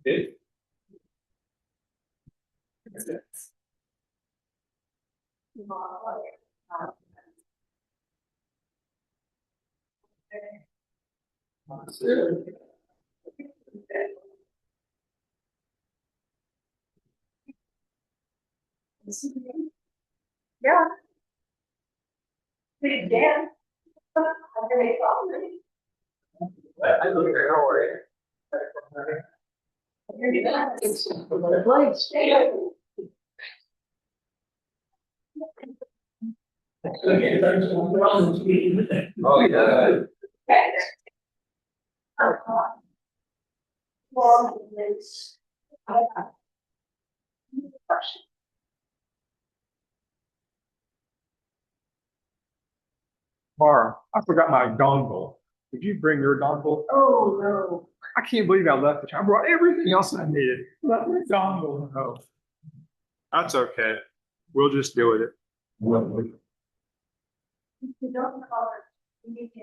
Yeah. We can. I don't know how are you? Oh, yeah. Mara, I forgot my dongle. Did you bring your dongle? Oh, no. I can't believe I left it. I brought everything else I needed. Not my dongle. No. That's okay. We'll just deal with it. You don't call it. You need to.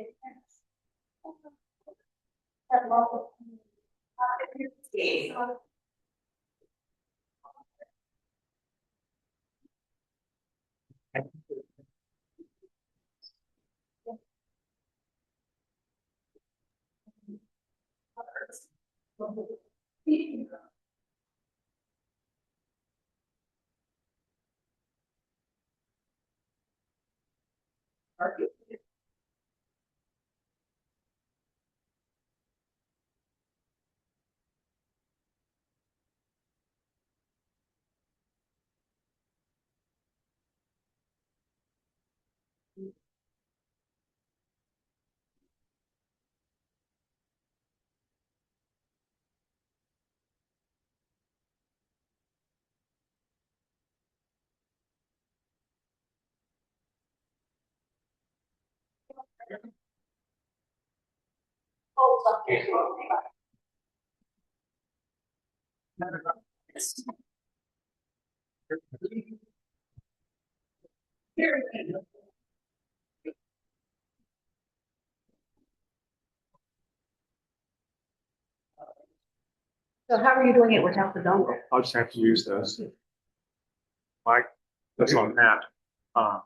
So how are you doing it without the dongle? I'll just have to use those. Mike, that's on that. For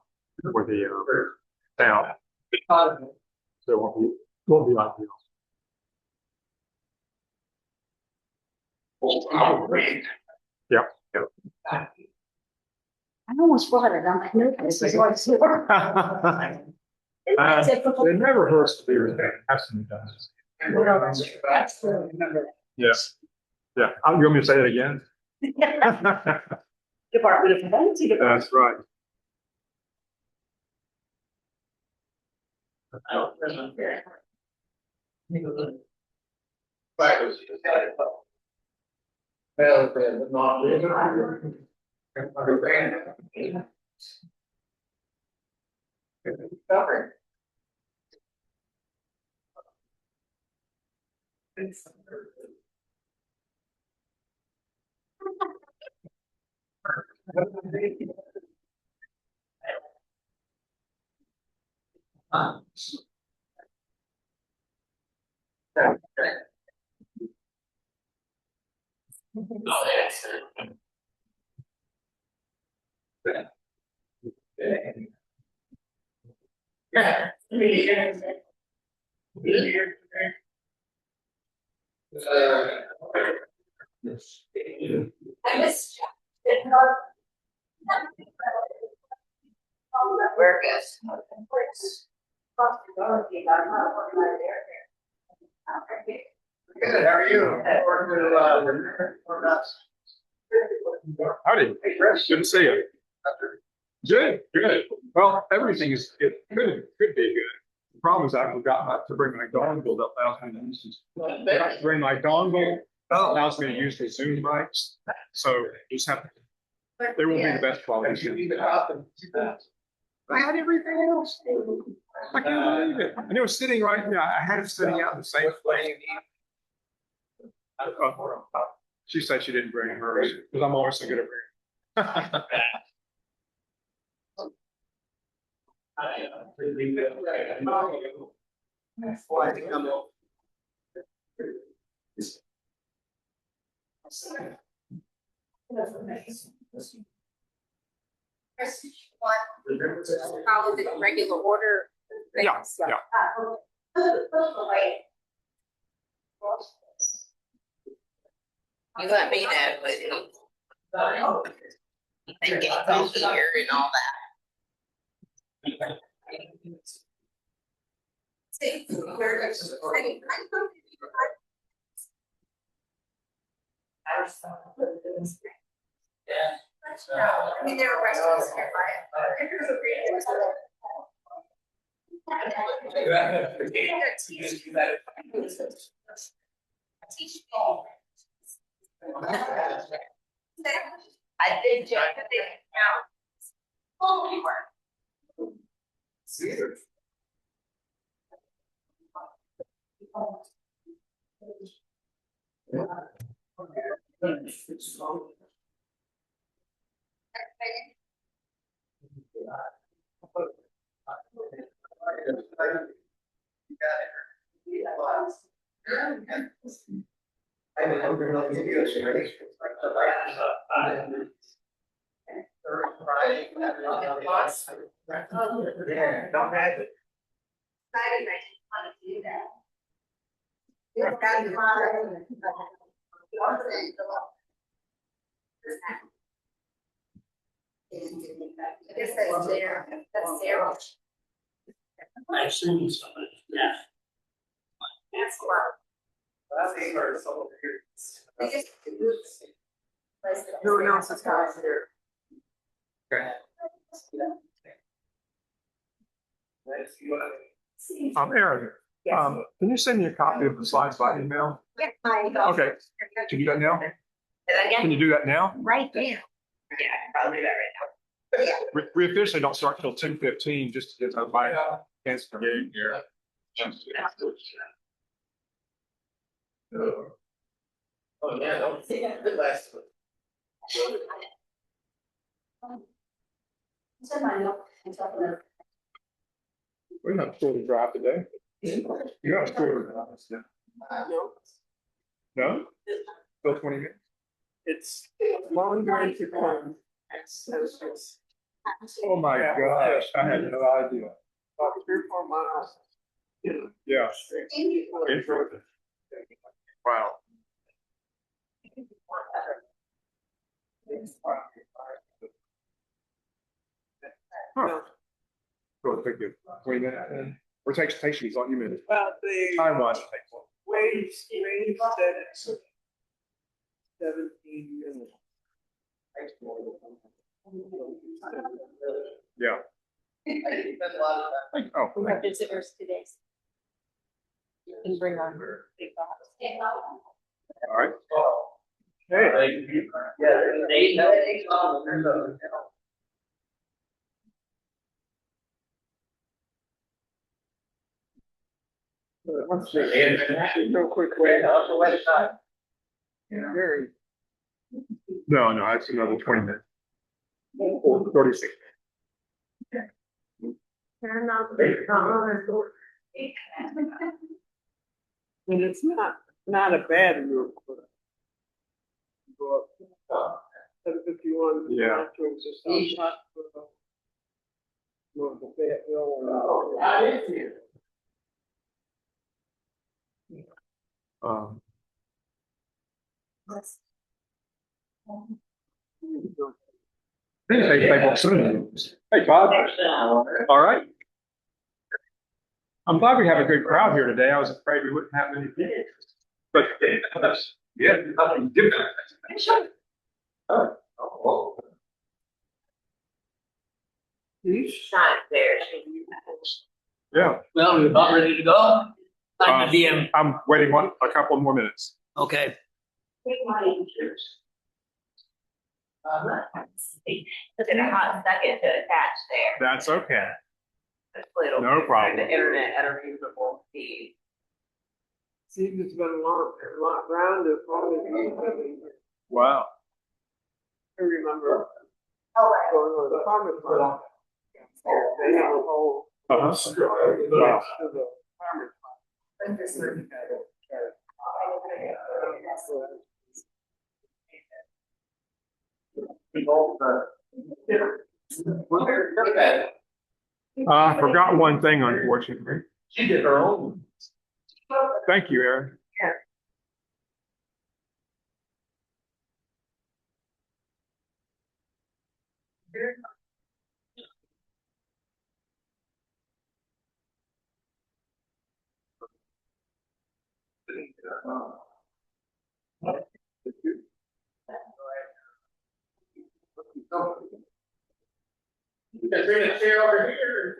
the sound. So it won't be ideal. Yeah. I almost brought it on my notes. This is what it's for. It never hurts to be repaired. Absolutely does. Well, that's true. That's true. Yes. Yeah. You want me to say it again? Department of Fancy. That's right. I missed you. Where is? Good, how are you? Howdy. Hey, Chris. Good to see you. Good, good. Well, everything is, it could be good. The problem is I forgot to bring my dongle that allows me to use. I bring my dongle, allows me to use the Zoom rights. So you just have to, they will be the best quality. I had everything else. I can't believe it. And it was sitting right here. I had it sitting out in the same place. She said she didn't bring hers because I'm always so good at bringing. Probably the regular order. Yeah, yeah. You let me know, but and get all here and all that. See, I mean, there are restaurants I did check that they count. Fully work. Yeah, don't have it. I didn't want to do that. I guess that's there, that's there. I assume somebody, yeah. That's why. They just. No one else is going there. Okay. Erin, can you send me a copy of the slides by email? Yeah. Okay. Can you do that now? Again? Can you do that now? Right there. Yeah, I'll do that right now. Yeah. We officially don't start till 2:15, just to get my hands getting here. Oh, yeah, don't see that the last one. We're not short of drive today. You're not short of drive. No, No? Still 20 minutes? it's longer to come. Oh my gosh, I had no idea. About 3 or 4 miles. Yeah. Wow. Huh. Go take you 20 minutes. Or takes these on you minutes. Well, the Time wise. wage said it's 17 minutes. Yeah. Oh, We have visitors today. You can bring on big box. all right. Hey. Once they real quick way off the website. Very. No, it's another 20 minutes. 36. Turn off the and it's not a bad route. Go up 751. Yeah. Towards the south hospital. North of Fayetteville. Hey, Bob. All right. I'm glad we have a good crowd here today. I was afraid we wouldn't have many people. But yeah, nothing different. Oh. Not there. Yeah. Well, we're about ready to go. I'm the DM. I'm waiting a couple more minutes. Okay. Took it a hot second to attach there. That's okay. It's little. No problem. The internet at a reasonable speed. Seems it's been a lot rounded. Wow. I remember Oh, right. going to the farmer's market. They have a whole. Wow. To the farmer's market. Forgot one thing, unfortunately. She did her own. Thank you, Erin. Bring a chair over here.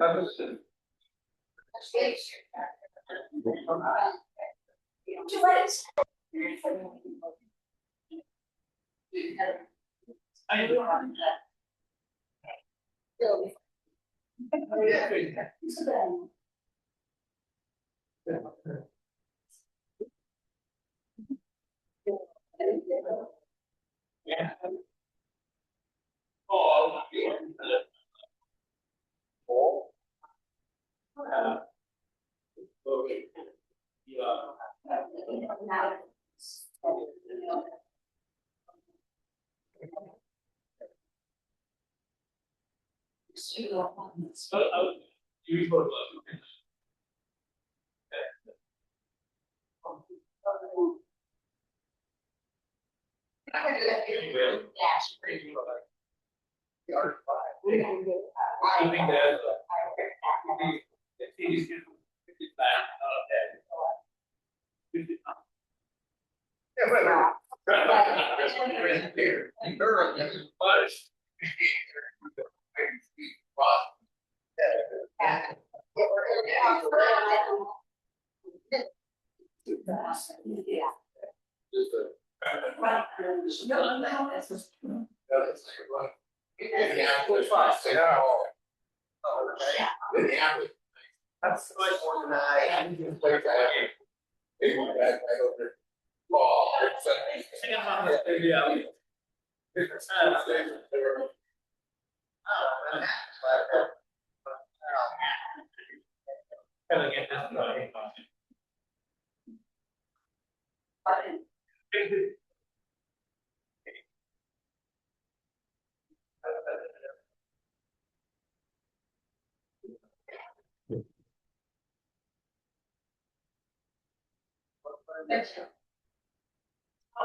That's much more than I.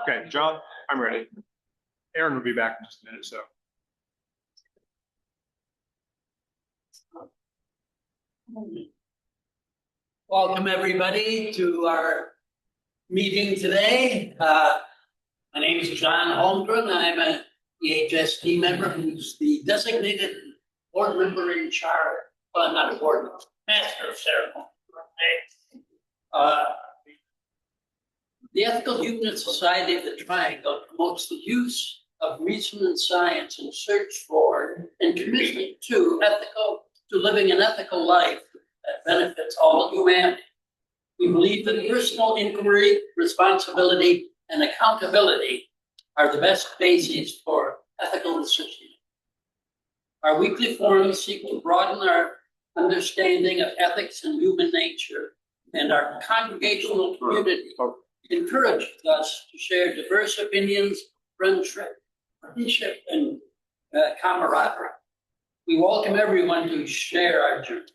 Okay, John, I'm ready. Erin will be back in just a minute, so. Welcome, everybody, to our meeting today. My name is John Holden. I'm a EHS team member who's the designated board member in charge, well, not a board member, master of ceremony. The Ethical Humanist Society of the Triangle promotes the use of reason and science in search for and commitment to living an ethical life that benefits all humanity. We believe that personal inquiry, responsibility, and accountability are the best bases for ethical decisions. Our weekly forums seek to broaden our understanding of ethics and human nature, and our congregational community encourages us to share diverse opinions, friendship, and camaraderie. We welcome everyone to share our journey.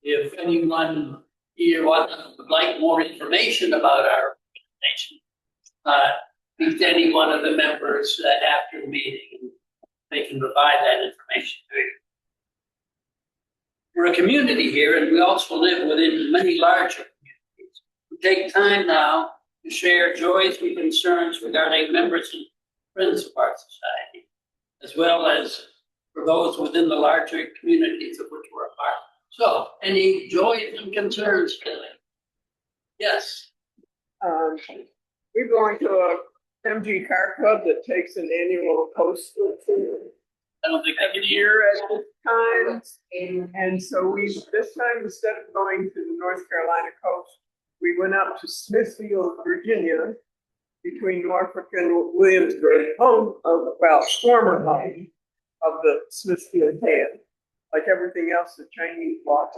If anyone here would like more information about our organization, speak to any one of the members after the meeting. They can provide that information to you. We're a community here, and we also live within many larger communities. We take time now to share joys and concerns regarding members and friends of our society, as well as for those within the larger communities of which we're a part. So, any joys and concerns, Kelly? Yes. We belong to a MG car club that takes an annual coast I don't think I can hear. year at this time. And so this time, instead of going to the North Carolina coast, we went up to Smithfield, Virginia, between Norfolk and Williamsburg, former home of the Smithfield Head, like everything else the Chinese bought.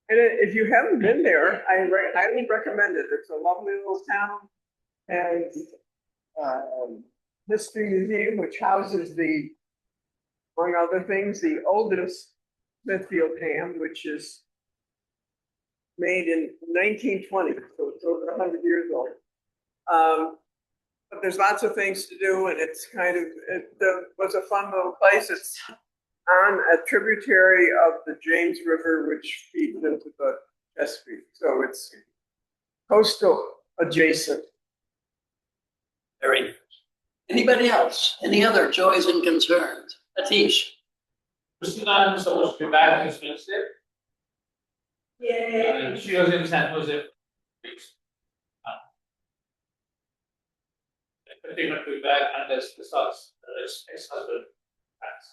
And if you haven't been there, I highly recommend it. It's a lovely little town, and History Museum, which houses the, among other things, the oldest Smithfield ham, which is made in 1920, so it's over 100 years old. But there's lots of things to do, and it's kind of, was a fun little place. It's on a tributary of the James River, which feeds into the Chesapeake. So it's coastal adjacent. Erin. Anybody else? Any other joys and concerns? Atish? Mr. Nine was supposed to be back this Wednesday. Yay! She was in San Jose. I think not to be back unless the spouse, ex-husband passed.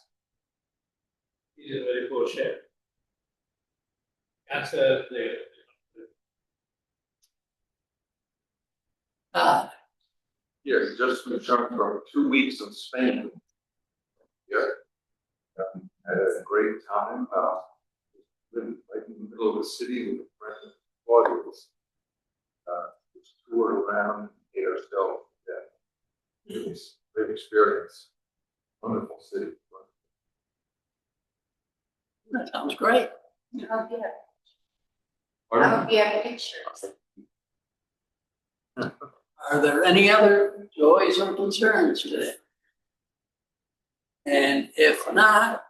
He's in very poor shape. Cancer, Yes, just returned from 2 weeks in Spain. Yeah. Had a great time. Lived right in the middle of the city with a friend, Claudius. Just toured around, ate ourselves. Yeah. It was a great experience. Wonderful city. that sounds great. Oh, yeah. Pardon? Oh, yeah, pictures. Are there any other joys or concerns today? And if not,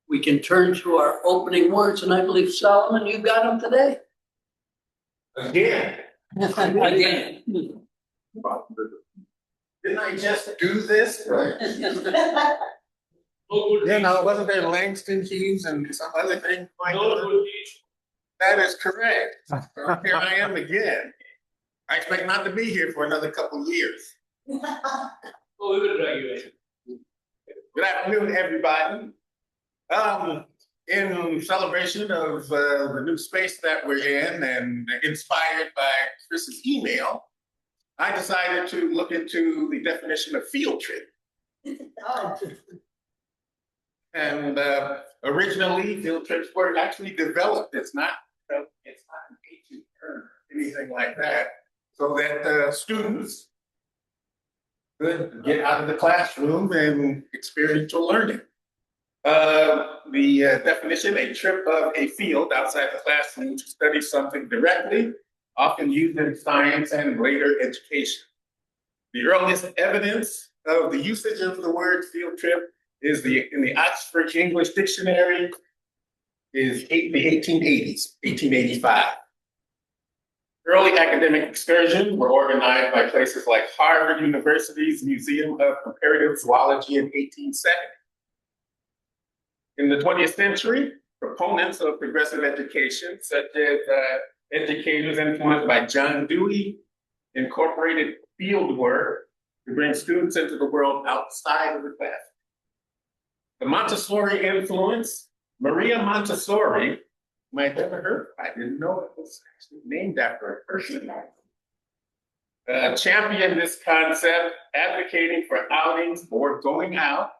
we can turn to our opening words, and I believe Solomon, you got them today. Again, Again. didn't I just do this? no good. You know, wasn't there Langston Hughes and some other thing? No good deeds. That is correct. So here I am again. I expect not to be here for another couple of years. Oh, we will drag you in. Good afternoon, everybody. In celebration of the new space that we're in and inspired by Chris's email, I decided to look into the definition of field trip. Oh, And originally, field trips were actually developed. It's not an ancient term, anything like that, so that students could get out of the classroom and experiential learning. The definition: a trip of a field outside the classroom to study something directly, often used in science and later education. The earliest evidence of the usage of the word field trip is in the Oxford English Dictionary is the 1880s, 1885. Early academic excursions were organized by places like Harvard University's Museum of Comparative Zoology in 1870. In the 20th century, proponents of progressive education, such as educators influenced by John Dewey, incorporated field work to bring students into the world outside of the classroom. The Montessori influence, Maria Montessori, whom I'd never heard of, I didn't know it was actually named after a person. Championed this concept, advocating for outings or going out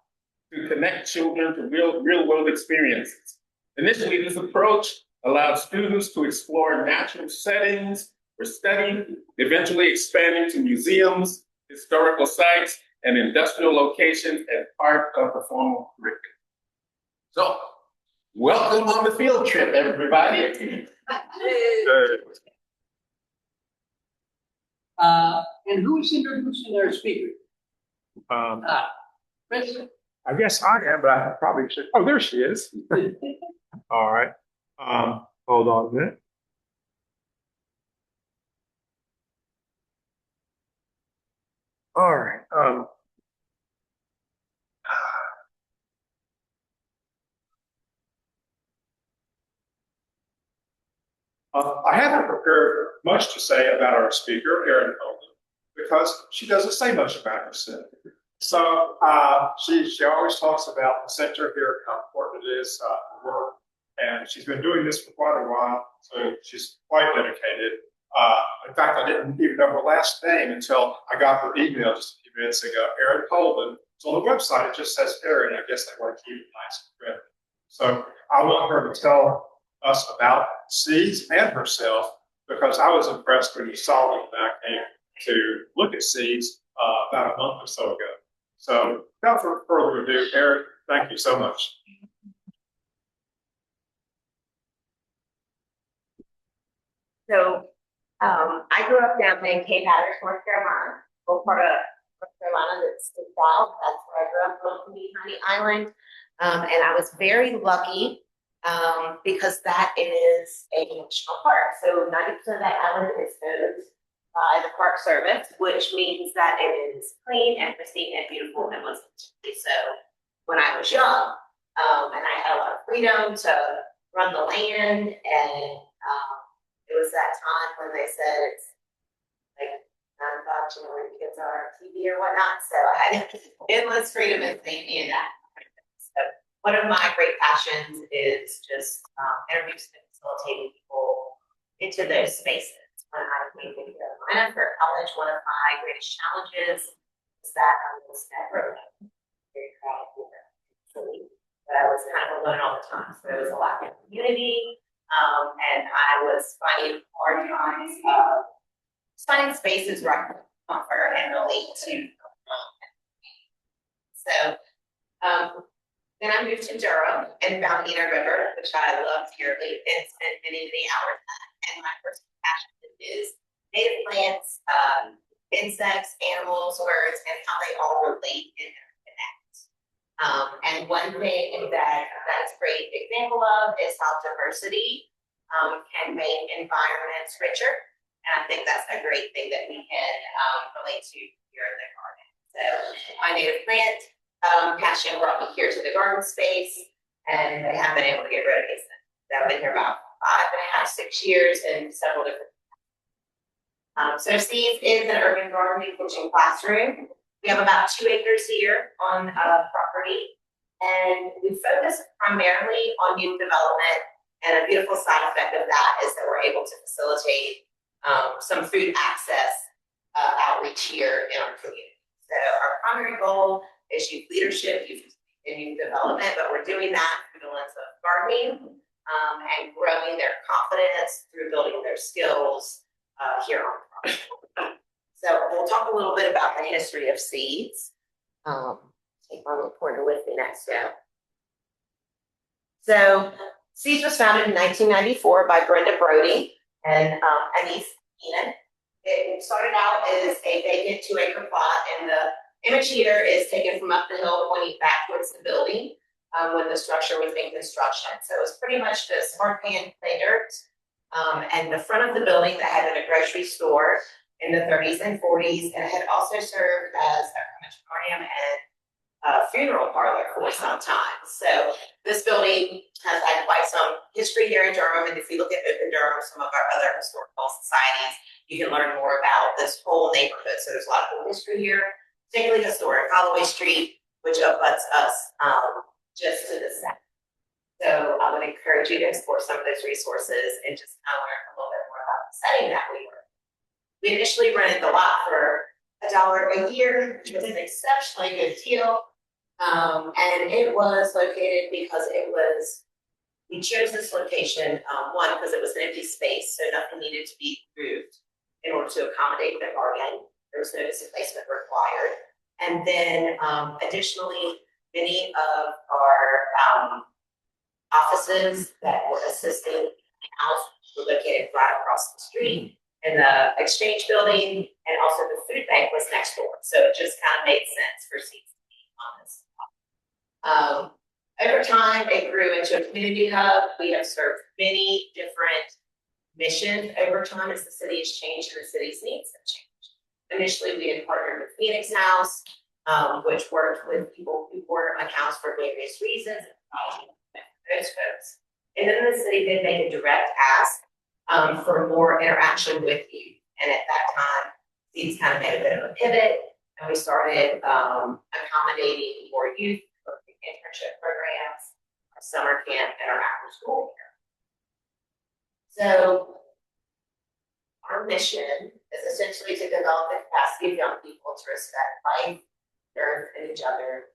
to connect children to real world experiences. Initially, this approach allowed students to explore natural settings for study, eventually expanding to museums, historical sites, and industrial locations as part of the formal curriculum. So, welcome on the field trip, everybody. And who's introducing our speaker? Chris? I guess I am, but I probably should. Oh, there she is. All right. Hold on a minute. All right. I haven't prepared much to say about our speaker, Erin Holden, because she doesn't say much about herself. So she always talks about the center here, how important it is to work. And she's been doing this for quite a while, so she's quite dedicated. In fact, I didn't even know her last name until I got her email just a few minutes ago. Erin Holden. So on the website, it just says Erin. I guess they want to keep it nice and red. So I want her to tell us about seeds and herself, because I was impressed when you saw me back came to look at seeds about a month or so ago. So without further ado, Erin, thank you so much. So, I grew up down in Cape Hatteras, North Carolina, a part of North Carolina that's the south. That's where I grew up, little teeny tiny island. And I was very lucky, because that is a national park. So 90% of that island is owned by the Park Service, which means that it is clean and pristine and beautiful and was so when I was young. And I had a lot of freedom to run the land, and it was that time when they said it's like 9 o'clock, you know, where the kids are on TV or whatnot. So I had endless freedom and safety in that. So one of my great passions is just introducing and facilitating people into those spaces. When I came to Carolina for college, one of my greatest challenges was that I was never very proud of it. But I was kind of alone all the time. So there was a lack of community. And I was finding hard times finding spaces where I could comfort and relate to. So then I moved to Durham and found Erin River, which I loved dearly, and spent many, many hours at. And my first passion is native plants, insects, animals, birds, and how they all relate and interconnect. And one thing that's a great example of is how diversity can make environments richer. And I think that's a great thing that we can relate to here in the garden. So my native plant passion brought me here to the garden space, and I haven't been able to get rid of these things. I've been here about 5.5, 6 years in several different. So Seeds is an urban gardening kitchen classroom. We have about 2 acres here on property, and we focus primarily on youth development. And a beautiful side effect of that is that we're able to facilitate some food access outreach here in our community. So our primary goal is youth leadership, and youth development, but we're doing that through the lens of gardening and growing their confidence through building their skills here on property. So we'll talk a little bit about the history of Seeds. Take my reporter with me next now. So Seeds was founded in 1994 by Brenda Brody and Anise Keenan. It started out as a vacant 2-acre plot, and the image here is taken from up the hill pointing back towards the building when the structure was in construction. So it was pretty much just hard pan clay dirt. And the front of the building that had been a grocery store in the 30s and 40s, and it had also served as a crematorium and funeral parlor for some time. So this building has had quite some history here in Durham, and if you look at Open Durham, some of our other historical societies, you can learn more about this whole neighborhood. So there's a lot of history here, particularly historic Holloway Street, which abuts us just to the south. So I would encourage you to explore some of those resources and just kind of learn a little bit more about the setting that we were. We initially rented the lot for $1 a year, which was an exceptionally good deal. And it was located because we chose this location, one, because it was an empty space, so nothing needed to be moved in order to accommodate the garden. There was no displacement required. And then additionally, many of our offices that were assisting the house were located right across the street in the exchange building, and also the food bank was next door. So it just kind of made sense for Seeds to be on this spot. Over time, it grew into a community hub. We have served many different missions over time as the city has changed and the city's needs have changed. Initially, we had partnered with Phoenix House, which worked with people who order accounts for various reasons. Those folks. And then the city did make a direct ask for more interaction with you. And at that time, Seeds kind of made a bit of a pivot, and we started accommodating more youth for internship programs, our summer camp, and our after school care. So our mission is essentially to develop the capacity of young people to respect life, earth, and each other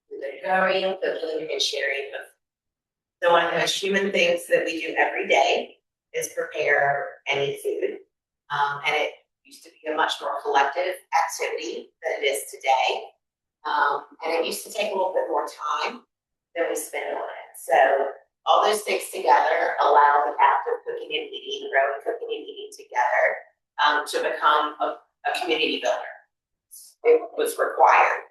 through the growing, building, and sharing of. So one of the most human things that we do every day is prepare and eat food. And it used to be a much more collective activity than it is today. And it used to take a little bit more time than we spend on it. So all those things together allow the act of cooking and eating, growing cooking and eating together, to become a community builder. It was required.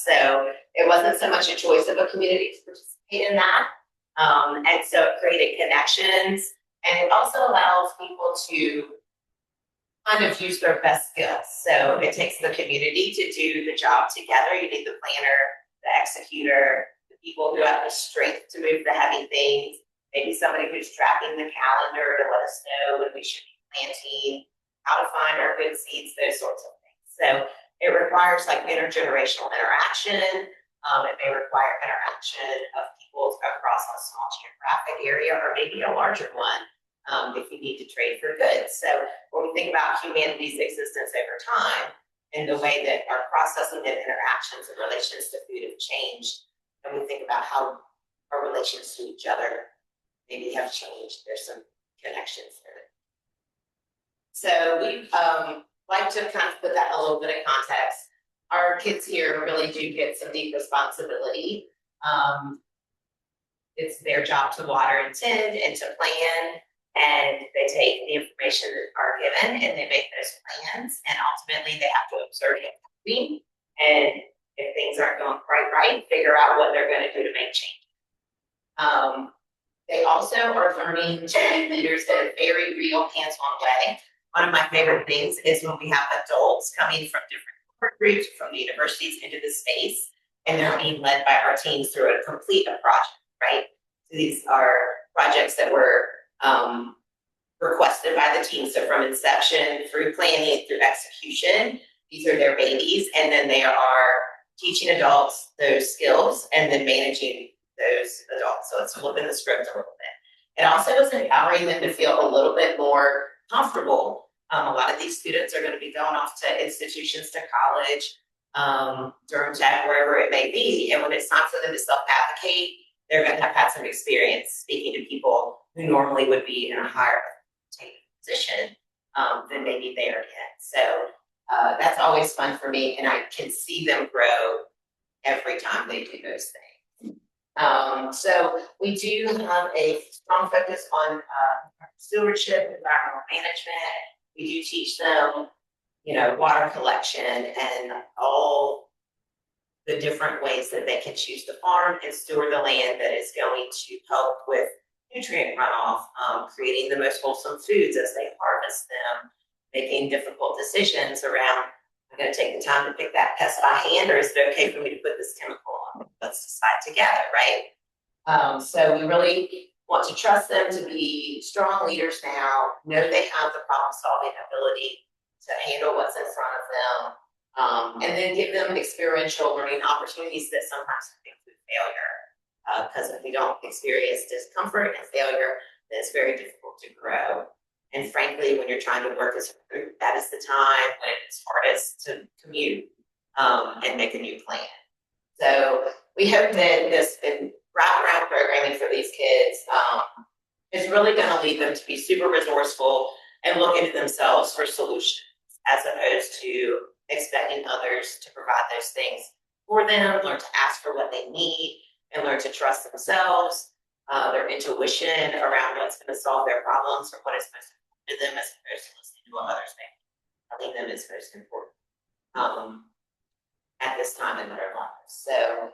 So it wasn't so much a choice of a community to participate in that. And so it created connections, and it also allows people to kind of use their best skills. So it takes the community to do the job together. You need the planner, the executor, the people who have the strength to move the heavy things, maybe somebody who's tracking the calendar to let us know when we should be planting, how to find our good seeds, those sorts of things. So it requires like intergenerational interaction. It may require interaction of people across a small geographic area or maybe a larger one, if you need to trade for goods. So when we think about humanity's existence over time and the way that our processing and interactions and relations to food have changed, and we think about how our relations to each other maybe have changed, there's some connections there. So we like to kind of put that in a little bit of context. Our kids here really do get some deep responsibility. It's their job to water and tend and to plan, and they take the information that are given and they make those plans, and ultimately they have to observe it. And if things aren't going quite right, figure out what they're going to do to make change. They also are learning to be leaders in a very real hands-on way. One of my favorite things is when we have adults coming from different work groups from the universities into the space, and they're being led by our teams through a complete project, right? So these are projects that were requested by the team. So from inception through planning through execution, these are their babies, and then they are teaching adults those skills and then managing those adults. So it's flipping the script a little bit. It also is empowering them to feel a little bit more comfortable. A lot of these students are going to be going off to institutions, to college, Durham Tech, wherever it may be. And when it's time for them to self-advocate, they're going to have had some experience speaking to people who normally would be in a higher position than maybe they are in. So that's always fun for me, and I can see them grow every time they do those things. So we do have a strong focus on stewardship, environmental management. We do teach them, water collection and all the different ways that they can choose to farm and steward the land that is going to help with nutrient runoff, creating the most wholesome foods as they harvest them, making difficult decisions around, I'm going to take the time to pick that pest by hand, or is it okay for me to put this chemical on? Let's decide together, right? So we really want to trust them to be strong leaders now, know they have the problem-solving ability to handle what's in front of them, and then give them experiential learning opportunities that sometimes include failure. Because if we don't experience discomfort and failure, then it's very difficult to grow. And frankly, when you're trying to work as a group, that is the time when it's hardest to commute and make a new plan. So we hope that this wraparound programming for these kids is really going to lead them to be super resourceful and look into themselves for solutions, as opposed to expecting others to provide those things for them, learn to ask for what they need, and learn to trust themselves, their intuition around what's going to solve their problems or what is most important to them, as opposed to listening to what others think. I think them is most important at this time in their lives. So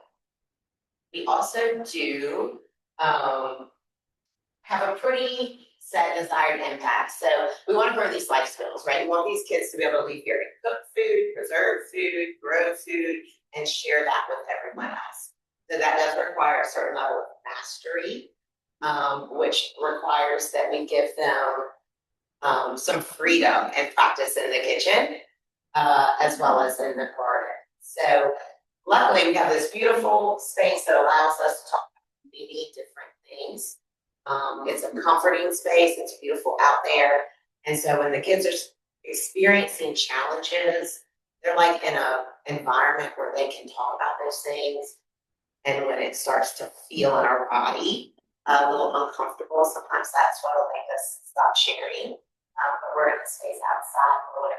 we also do have a pretty set desired impact. So we want to grow these life skills, right? We want these kids to be able to leave here and cook food, preserve food, grow food, and share that with everyone else. So that does require a certain level of mastery, which requires that we give them some freedom and practice in the kitchen, as well as in the garden. So luckily, we have this beautiful space that allows us to talk about many different things. It's a comforting space. It's beautiful out there. And so when the kids are experiencing challenges, they're like in an environment where they can talk about those things. And when it starts to feel in our body a little uncomfortable, sometimes that's what will make us stop sharing. But we're in a space outside where we're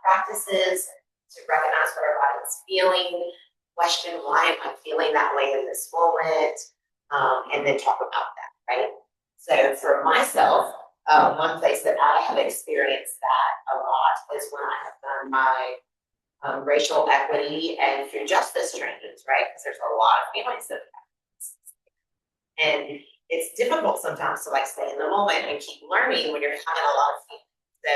practices to recognize what our body is feeling, question why am I feeling that way in this moment, and then talk about that, right? So for myself, one place that I have experienced that a lot is when I have done my racial equity and food justice trainings, right? Because there's a lot of families that and it's difficult sometimes to like stay in the moment and keep learning when you're having a lot of feelings. So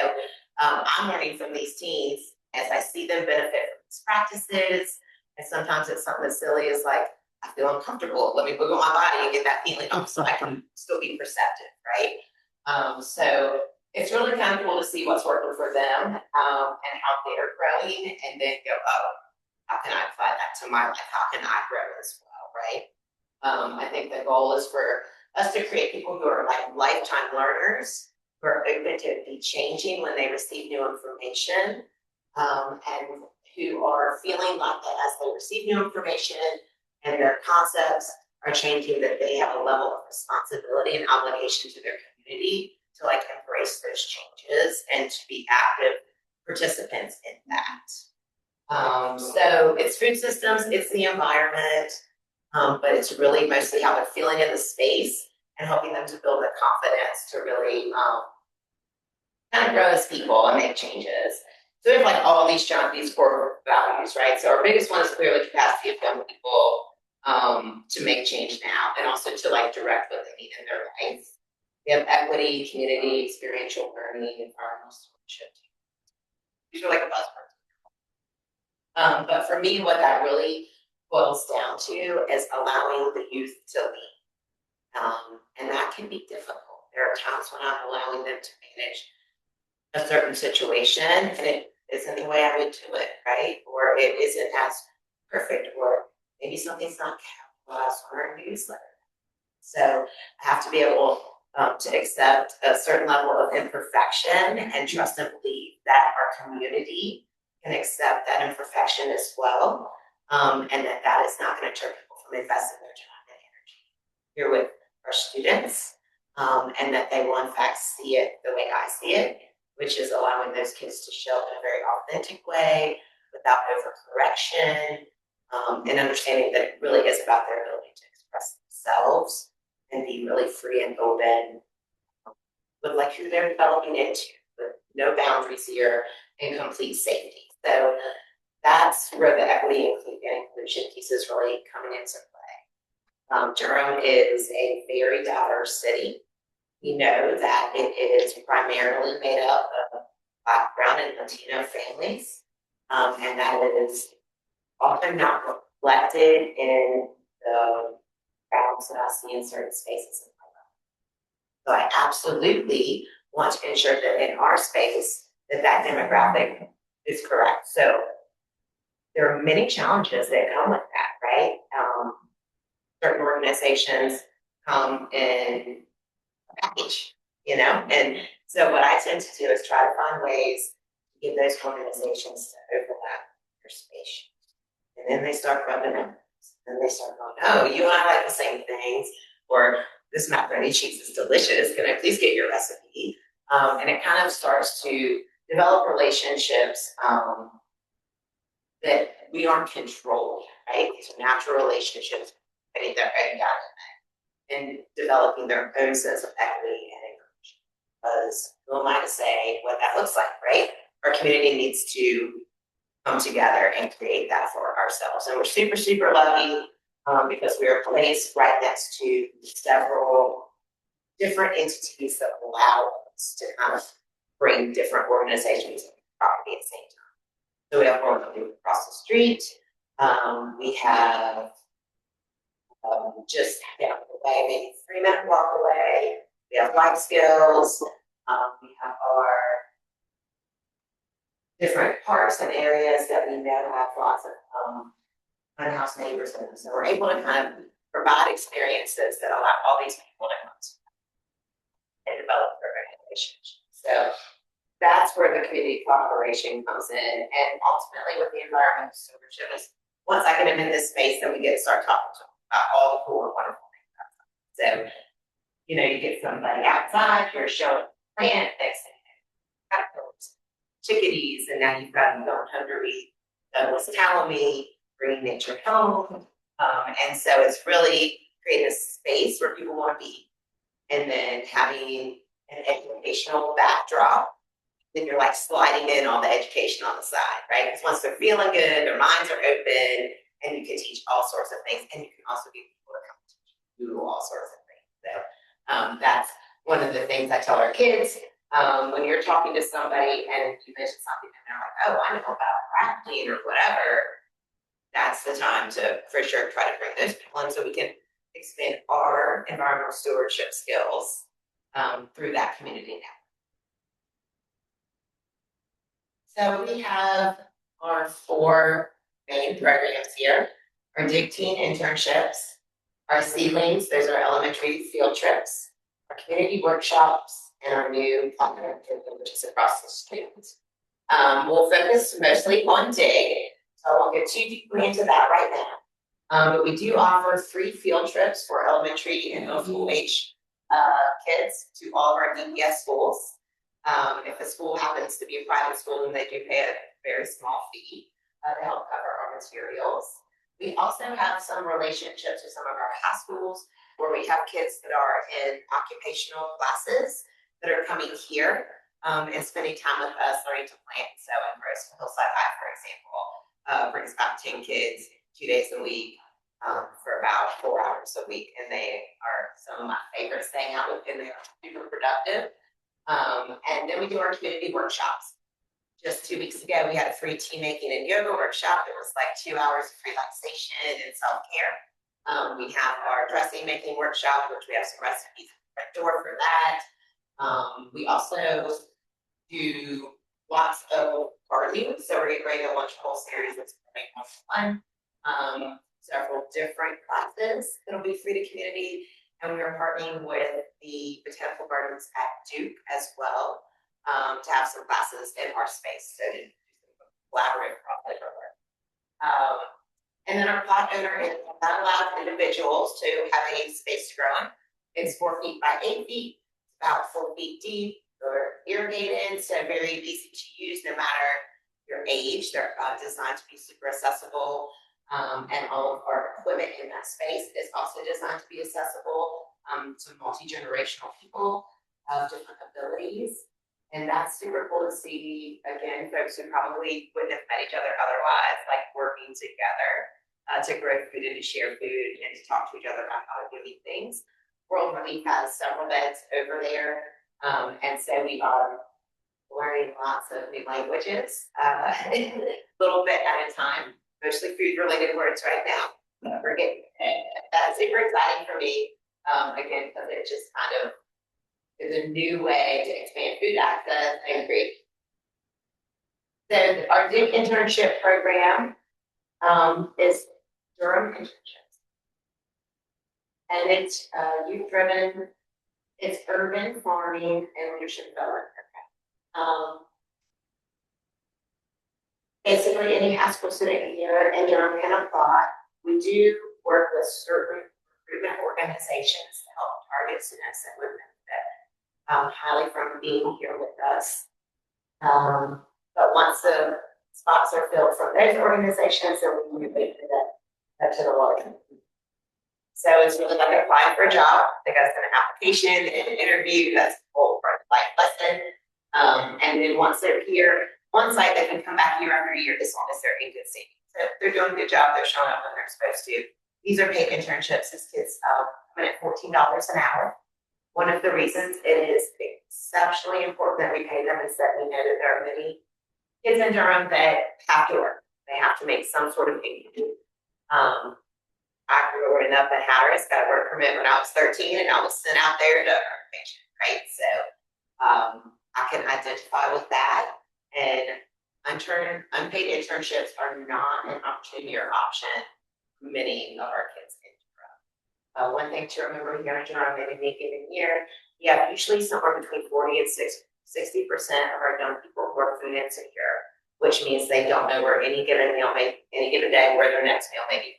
I'm learning from these teens as I see them benefit from these practices. And sometimes it's something as silly as like, I feel uncomfortable. Let me wiggle my body and get that feeling off so I can still be perceptive, right? So it's really kind of cool to see what's working for them and how they're growing, and then go, oh, how can I apply that to my life? How can I grow as well, right? I think the goal is for us to create people who are like lifetime learners, who are open to be changing when they receive new information, and who are feeling like that as they receive new information and their concepts are changing, that they have a level of responsibility and obligation to their community to like embrace those changes and to be active participants in that. So it's food systems, it's the environment, but it's really mostly how they're feeling in the space and helping them to build the confidence to really kind of grow as people and make changes. So we have like all these core values, right? So our biggest one is clearly capacity of young people to make change now, and also to like direct what they need in their life. We have equity, community, experiential learning, environmental stewardship. These are like a buzzword. But for me, what that really boils down to is allowing the youth to lead. And that can be difficult. There are times when I'm allowing them to manage a certain situation and it isn't the way I would do it, right? Or it isn't as perfect, or maybe something's not capitalized on our newsletter. So I have to be able to accept a certain level of imperfection and trust and believe that our community can accept that imperfection as well, and that is not going to turn people from investing their time and energy here with our students, and that they will in fact see it the way I see it, which is allowing those kids to show up in a very authentic way without overcorrection, and understanding that it really is about their ability to express themselves and be really free and open with like who they're developing into, with no boundaries here and complete safety. So that's where the equity and inclusion piece is really coming into play. Durham is a very diverse city. We know that it is primarily made up of Black, Brown, and Latino families, and that it is often not reflected in the crowds that I see in certain spaces in my life. So I absolutely want to ensure that in our space that demographic is correct. So there are many challenges that come with that, right? Certain organizations come in a package, and so what I tend to do is try to find ways to get those organizations to overlap their space. And then they start rubbing up. And they start going, oh, you and I like the same things, or this macaroni cheese is delicious. Can I please get your recipe? And it kind of starts to develop relationships that we aren't controlling, right? These are natural relationships that are and developing their own sense of equity and inclusion. Because who am I to say what that looks like, right? Our community needs to come together and create that for ourselves. And we're super, super lucky because we are placed right next to several different entities that allow us to kind of bring different organizations and property at the same time. So we have one across the street. We have just down the way, maybe 3-minute walk away. We have life skills. We have our different parks and areas that we know have lots of unhoused neighbors in them. So we're able to kind of provide experiences that allow all these people to come and develop their own relationships. So that's where the community cooperation comes in. And ultimately with the environmental stewardship is once I get them in this space, then we get to start talking to them about all the cool and wonderful things outside. So, you get somebody outside, you're showing plant, next thing caterpillars, chickadees, and now you've got them going home to read Douglas Calamy, bringing nature home. And so it's really creating a space where people want to be. And then having an educational backdrop, then you're like sliding in all the education on the side, right? Because once they're feeling good, their minds are open, and you can teach all sorts of things, and you can also get people to come do all sorts of things. So that's one of the things I tell our kids. When you're talking to somebody and you mention something and they're like, oh, I know about crafting or whatever, that's the time to for sure try to bring those people in so we can expand our environmental stewardship skills through that community now. So we have our 4 main programs here. Our Dig Teen internships, our seedlings, those are elementary field trips, our community workshops, and our new partner, which is across the street. We'll focus mostly on dig, so I won't get too deeply into that right now. But we do offer 3 field trips for elementary and middle school age kids to all of our DPS schools. If the school happens to be a private school, then they do pay a very small fee to help cover our materials. We also have some relationships with some of our high schools where we have kids that are in occupational classes that are coming here and spending time with us learning to plant. So in Hillside High, for example, brings about 10 kids 2 days a week for about 4 hours a week. And they are some of my favorites to hang out with, and they are super productive. And then we do our community workshops. Just 2 weeks ago, we had a free tea making and yoga workshop. It was like 2 hours of relaxation and self-care. We have our dressing making workshop, which we have some recipes at the front door for that. We also do lots of gardening. So we're getting ready to launch a whole series that's pretty fun. Several different classes that'll be free to community. And we are partnering with the Botanical Gardens at Duke as well. To have some classes in our space, so to collaborate properly. And then our plot owner is not allowed individuals to have a space to grow in. It's 4 feet by 8 feet, about 4 feet deep. They're irrigated, so very easy to use no matter your age. They're designed to be super accessible, and all of our equipment in that space is also designed to be accessible to multi-generational people of different abilities. And that's super cool to see, again, folks who probably wouldn't have met each other otherwise, like working together to grow food and to share food and to talk to each other about how to do things. World Relief has several beds over there. And so we are learning lots of new languages, a little bit at a time, mostly food related words right now. We're getting that's super exciting for me, again, because it just kind of is a new way to expand food access and create. So our DIG internship program is Durham internships. And it's youth driven, it's urban farming and leadership development program. Basically any high school student here in Durham can apply. We do work with certain recruitment organizations to help target students that would benefit highly from being here with us. But once the spots are filled from those organizations, then we move it to the larger. So it's really like applying for a job. They got to send an application and an interview. That's the whole life lesson. And then once they're here on site, they can come back year after year as long as they're in good standing. So if they're doing a good job, they're showing up when they're supposed to. These are paid internships. These kids come in at $14 an hour. One of the reasons it is exceptionally important that we pay them is that we know that there are many kids in Durham that have to work. They have to make some sort of income. I grew up in Hatteras, got a work permit when I was 13, and I was sent out there to earn a pension, right? So I can identify with that. And unpaid internships are not an opportunity or option for many of our kids in Durham. One thing to remember here in Durham in any given year, you have usually somewhere between 40 and 60% of our young people who are food insecure, which means they don't know where any given day where their next meal may be.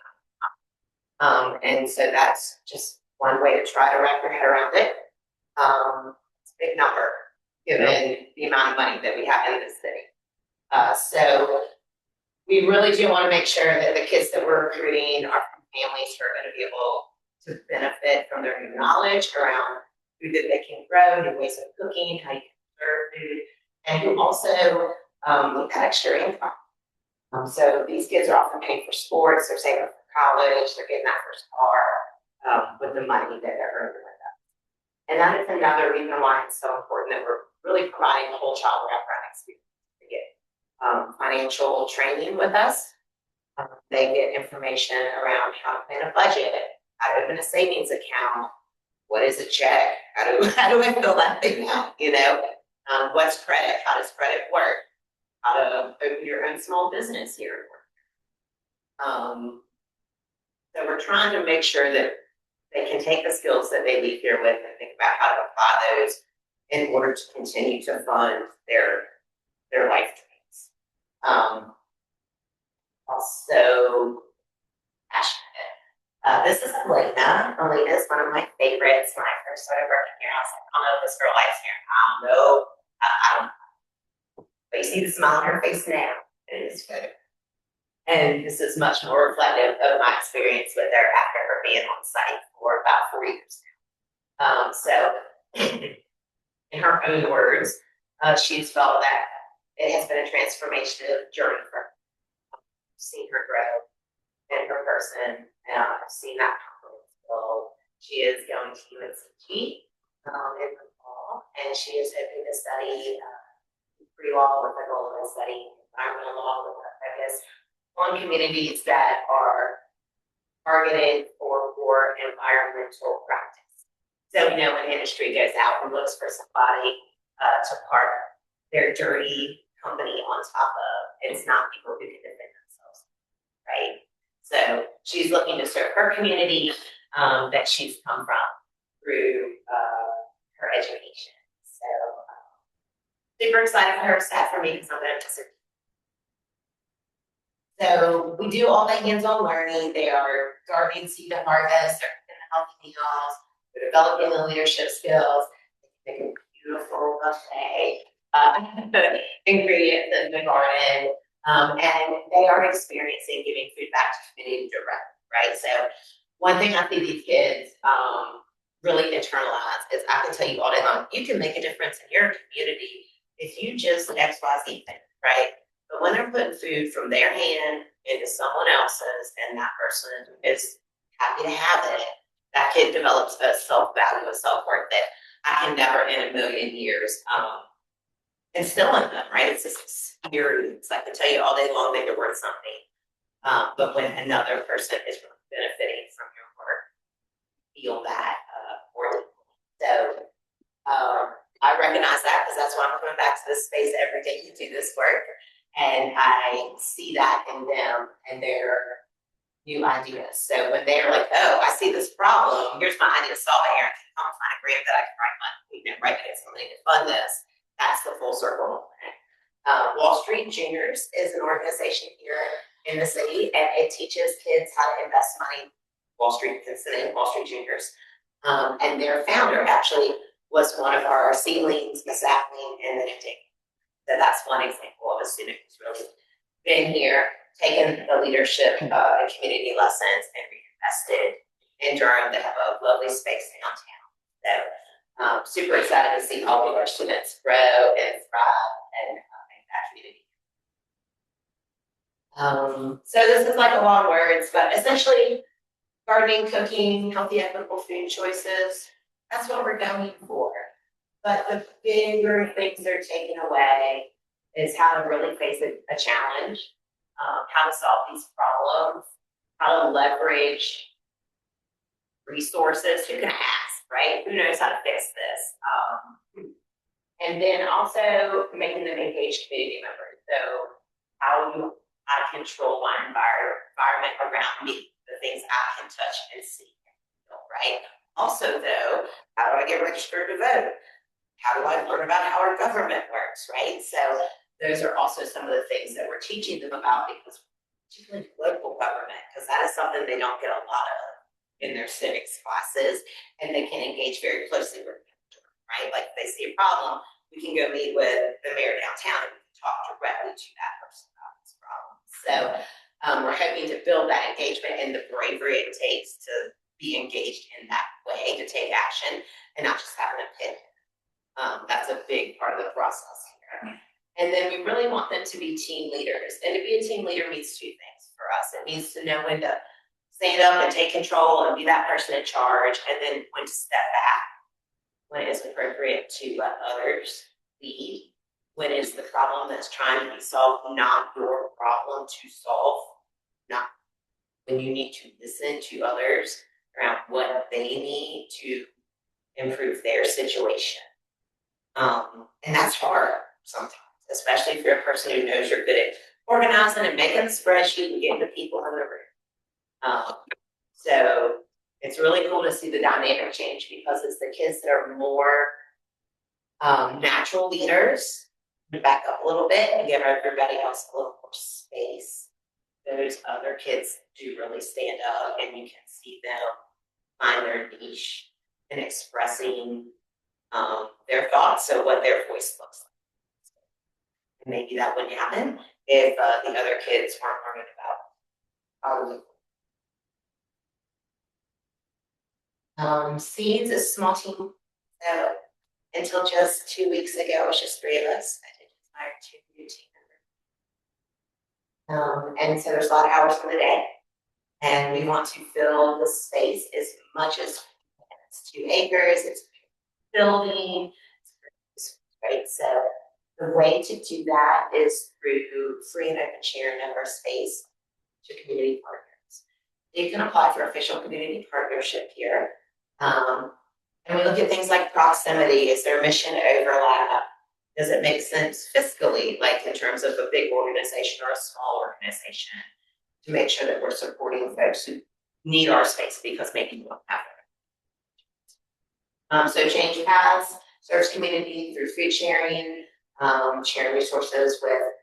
And so that's just one way to try to wrap your head around it. It's a big number given the amount of money that we have in this city. So we really do want to make sure that the kids that we're recruiting are from families who are going to be able to benefit from their new knowledge around food that they can grow, new ways of cooking, how you can serve food, and who also look at extra income. So these kids are often paying for sports, they're saving for college, they're getting that first car with the money that they're earning with us. And that is another reason why it's so important that we're really providing the whole child wraparound experience. They get financial training with us. They get information around how to plan a budget, how to open a savings account, what is a check, how do I fill that thing out, you know? What's credit, how does credit work? How to open your own small business here at work. So we're trying to make sure that they can take the skills that they leave here with and think about how to apply those in order to continue to fund their life dreams. Also, passionate. This is Elena. Elena is one of my favorites. When I first started working here, I was like, I don't know if this girl likes here. I don't know. I don't. But you see the smile on her face now. It is good. And this is much more reflective of my experience with her after her being on site for about 4 years now. So, in her own words, she's felt that it has been a transformative journey for her. Seen her grow in her person, and I've seen that confidence build. She is going to UNCG in the fall, and she is hoping to study pre-law with a goal of studying environmental law with a focus on communities that are targeted for environmental practice. So, you know, when industry goes out and looks for somebody to park their dirty company on top of, it's not people who can defend themselves, right? So she's looking to serve her community that she's come from through her education. So super excited for her, sad for me because I'm going to miss her. So we do all the hands-on learning. They are gardening seed to harvest, they're cooking the healthy meals, they're developing the leadership skills, they make a beautiful buffet, ingredients in the garden, and they are experiencing giving food back to community directly, right? So one thing I think these kids really internalize is I can tell you all day long, you can make a difference in your community if you just XYZ thing, right? But when they're putting food from their hand into someone else's and that person is happy to have it, that kid develops a self-value, a self-worth that I can never in a million years instill in them, right? It's just experience. I can tell you all day long that you're worth something. But when another person is benefiting from your work, feel that more deeply. So I recognize that because that's why I'm coming back to this space every day to do this work. And I see that in them and their new ideas. So when they're like, oh, I see this problem, here's my idea to solve it. Erin, can you come find a grant that I can write money, right? Get somebody to fund this. That's the full circle. Wall Street Juniors is an organization here in the city, and it teaches kids how to invest money. Wall Street, it's the name Wall Street Juniors. And their founder actually was one of our seedlings, a sapling, and then a dig. So that's one example of a student who's really been here, taken the leadership and community lessons and reinvested in Durham. They have a lovely space downtown. So super excited to see all of our students grow and thrive and make that community. So this is like a long words, but essentially gardening, cooking, healthy, equitable food choices, that's what we're going for. But the bigger things they're taking away is how to really face a challenge, how to solve these problems, how to leverage resources. Who can ask, right? Who knows how to fix this? And then also making them engaged community members. So how do I control my environment around me, the things I can touch and see, right? Also though, how do I get registered to vote? How do I learn about how our government works, right? So those are also some of the things that we're teaching them about, because particularly local government, because that is something they don't get a lot of in their civics classes, and they can engage very closely with them, right? Like if they see a problem, we can go meet with the mayor downtown and we can talk directly to that person about this problem. So we're hoping to build that engagement and the bravery it takes to be engaged in that way, to take action and not just have an opinion. That's a big part of the process here. And then we really want them to be team leaders. And to be a team leader means two things for us. It means to know when to stand up and take control and be that person in charge, and then when to step back when it is appropriate to let others lead, when it's the problem that's trying to be solved, not your problem to solve, not when you need to listen to others around what they need to improve their situation. And that's hard sometimes, especially if you're a person who knows you're good at organizing and making a spreadsheet and getting the people in the room. So it's really cool to see the dynamic change, because it's the kids that are more natural leaders. Back up a little bit and give everybody else a little more space. Those other kids do really stand up, and you can see them find their niche in expressing their thoughts, so what their voice looks like. Maybe that wouldn't happen if the other kids weren't learning about Seeds is a small team. So until just 2 weeks ago, it was just 3 of us. I did hire 2 new team members. And so there's a lot of hours in the day, and we want to fill the space as much as it's 2 acres, it's building, right? So the way to do that is through free and open sharing of our space to community partners. You can apply for official community partnership here. And we look at things like proximity. Is there mission overlap? Does it make sense fiscally, like in terms of a big organization or a small organization, to make sure that we're supporting folks who need our space because maybe we don't have it. So Change Paths serves community through food sharing, sharing resources with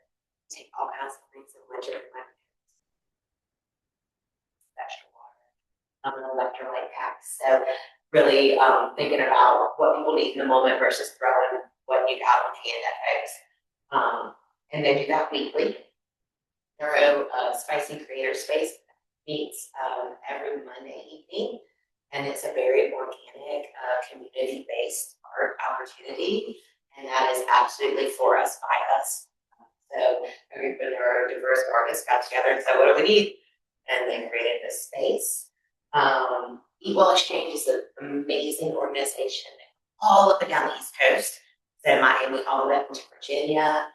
take all kinds of things in winter, special water, electrolyte packs. So really thinking about what people need in the moment versus throwing what you got on hand at folks. And they do that weekly. Their Spicy Creator Space meets every Monday evening, and it's a very organic, community-based art opportunity, and that is absolutely for us, by us. So our diverse artists got together and said, what do we need? And they created this space. Eat Well Exchange is an amazing organization all up and down the East Coast, so Miami all the way up into Virginia.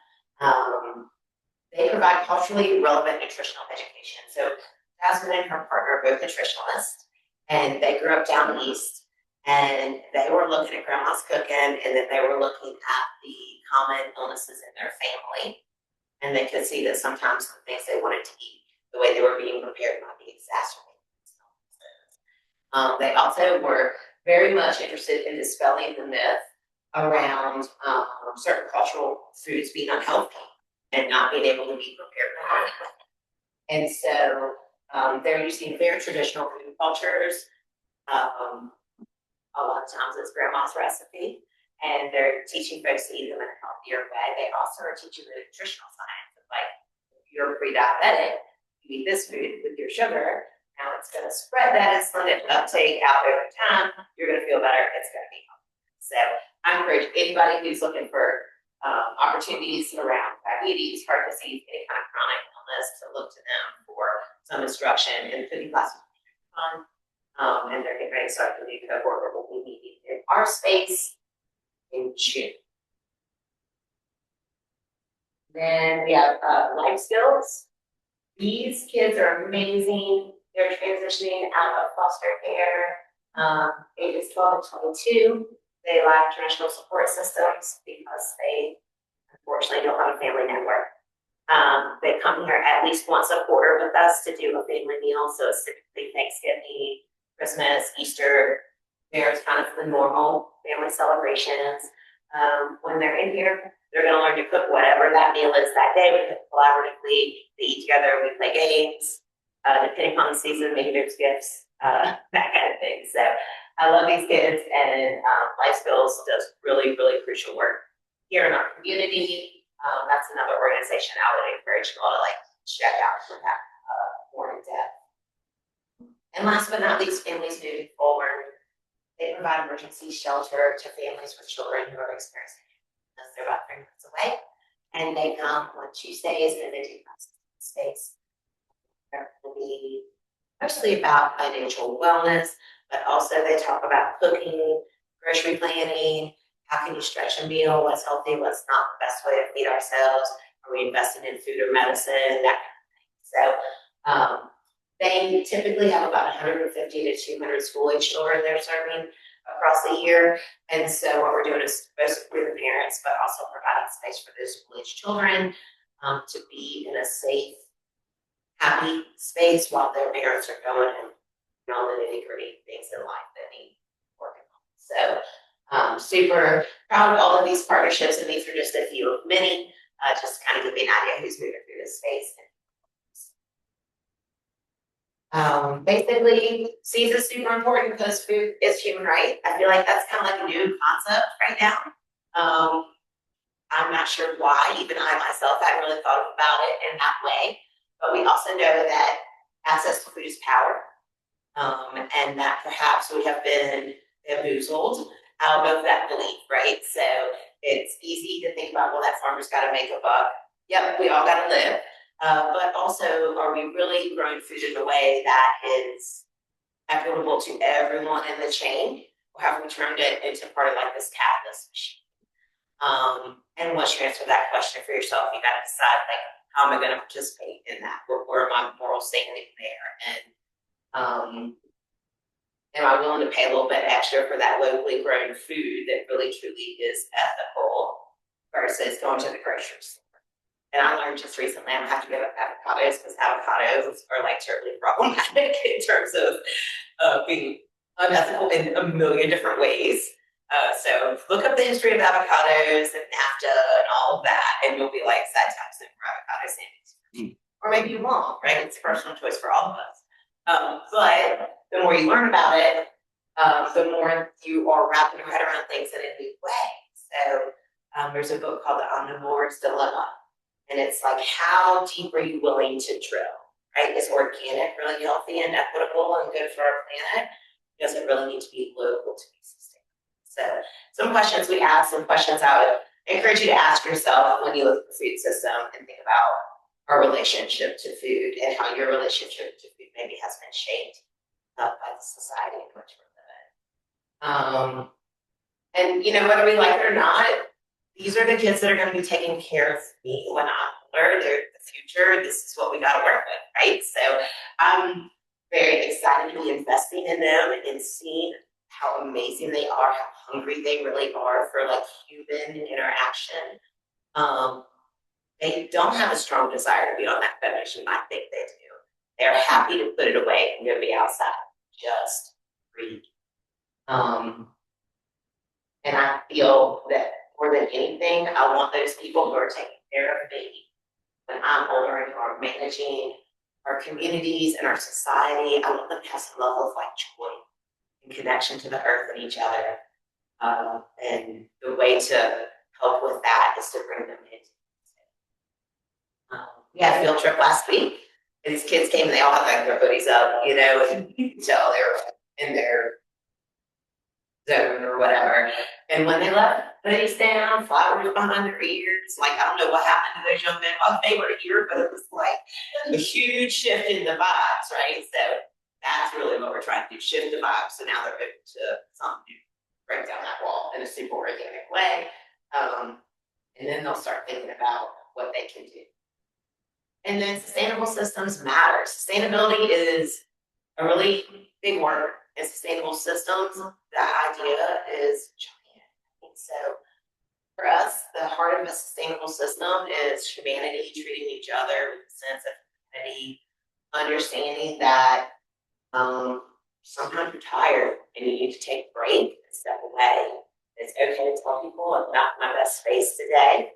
They provide culturally relevant nutritional education. So Jasmine and her partner are both nutritionalists, and they grew up down east, and they were looking at grandma's cooking, and then they were looking at the common illnesses in their family, and they could see that sometimes the things they wanted to eat, the way they were being prepared, might be exacerbating. They also were very much interested in dispelling the myth around certain cultural foods being unhealthy and not being able to be prepared for. And so they're using very traditional food cultures. A lot of times it's grandma's recipe, and they're teaching folks to eat them in a healthier way. They also are teaching the nutritional science of, like, if you're pre-diabetic, you eat this food with your sugar. Now it's going to spread that insulin and uptake out over time. You're going to feel better. It's going to be healthy. So I encourage anybody who's looking for opportunities around diabetes, heart disease, any kind of chronic illness, to look to them for some instruction in cooking classes. And they're getting ready to start the new cohort that will be meeting in our space in June. Then we have life skills. These kids are amazing. They're transitioning out of foster care, ages 12 to 22. They lack traditional support systems because they unfortunately don't have a family network. They come here at least once a quarter with us to do a family meal. So it's typically Thanksgiving, Christmas, Easter. There's kind of the normal family celebrations. When they're in here, they're going to learn to cook whatever that meal is that day. We cook collaboratively, they eat together, we play games. Depending on the season, maybe there's gifts, that kind of thing. So I love these kids, and Life Skills does really, really crucial work here in our community. That's another organization I would encourage you all to, like, check out for that, more in depth. And last but not least, families moving forward. They provide emergency shelter to families with children who are experiencing illness. They're about 3 months away. And they come on Tuesdays and they do space. They're going to be mostly about financial wellness, but also they talk about cooking, grocery planning, how can you stretch a meal, what's healthy, what's not the best way to feed ourselves, are we investing in food or medicine, that kind of thing. So they typically have about 150 to 200 school-age children they're serving across the year. And so what we're doing is both supporting the parents, but also providing space for those school-age children to be in a safe, happy space while their parents are going and all the nitty-gritty things in life that need working on. So super proud of all of these partnerships, and these are just a few of many, just to kind of give you an idea who's moving through this space. Basically, seeds is super important because food is human right. I feel like that's kind of like a new concept right now. I'm not sure why, even I myself hadn't really thought about it in that way. But we also know that access to food is power, and that perhaps we have been bamboozled out of that belief, right? So it's easy to think about, well, that farmer's got to make a buck. Yep, we all got to live. But also, are we really growing food in a way that is equitable to everyone in the chain? Or have we turned it into part of like this capitalist machine? And once you answer that question for yourself, you got to decide, like, how am I going to participate in that? Where am I moral standing there? And am I willing to pay a little bit extra for that locally grown food that really truly is ethical versus going to the grocery store? And I learned just recently I don't have to give up avocados because avocados are like terribly problematic in terms of being unethical in a million different ways. So look up the history of avocados and NAFTA and all of that, and you'll be like, sad times for avocado sandwiches. Or maybe you won't, right? It's a personal choice for all of us. But the more you learn about it, the more you are wrapping your head around things in a new way. So there's a book called The Omnivore's Dilemma. And it's like, how deep are you willing to drill, right? Is organic really healthy and equitable and good for our planet? Does it really need to be local to be sustainable? So some questions we ask, some questions I would encourage you to ask yourself when you look at the food system and think about our relationship to food and how your relationship to food maybe has been shaped by the society in which we're living. And, you know, whether we like it or not, these are the kids that are going to be taking care of me when I'm older. They're the future. This is what we got to work with, right? So I'm very excited to be investing in them and seeing how amazing they are, how hungry they really are for like human interaction. They don't have a strong desire to be on that federation. I think they do. They're happy to put it away and go be outside. Just breathe. And I feel that more than anything, I want those people who are taking care of me when I'm older and who are managing our communities and our society. I want them to have some level of like joy and connection to the earth and each other. And the way to help with that is to bring them into we had a field trip last week, and these kids came and they all had like their hoodies up, you know, and you could tell they were in their zone or whatever. And when they left hoodies down, flowers behind their ears, like I don't know what happened to those young men while they were here, but it was like a huge shift in the vibes, right? So that's really what we're trying to do, shift the vibes. So now they're open to something new, break down that wall in a super organic way. And then they'll start thinking about what they can do. And then sustainable systems matter. Sustainability is a really big word in sustainable systems. The idea is giant. So for us, the heart of a sustainable system is humanity treating each other with a sense of humanity, understanding that sometimes you're tired and you need to take a break and step away. It's okay to tell people I'm not in my best space today.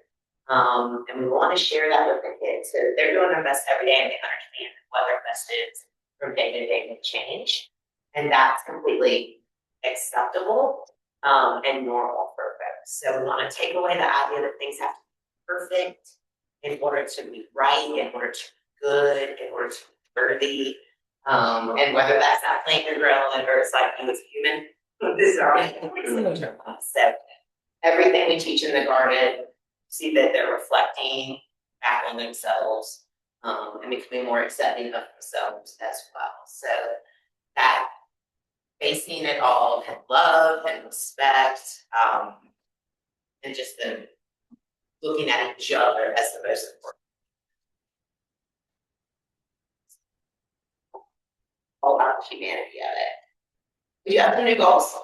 And we want to share that with the kids. So they're doing their best every day and they understand what their best is from day to day may change. And that's completely acceptable and normal for folks. So we want to take away the idea that things have to be perfect in order to be right, in order to be good in order to be worthy. And whether that's not playing and relevant or it's like you as a human, this is already. So everything we teach in the garden, see that they're reflecting back on themselves, and becoming more accepting of themselves as well. So that facing it all in love and respect, and just the looking at each other as the most important. All about the humanity of it. We do have the new goals.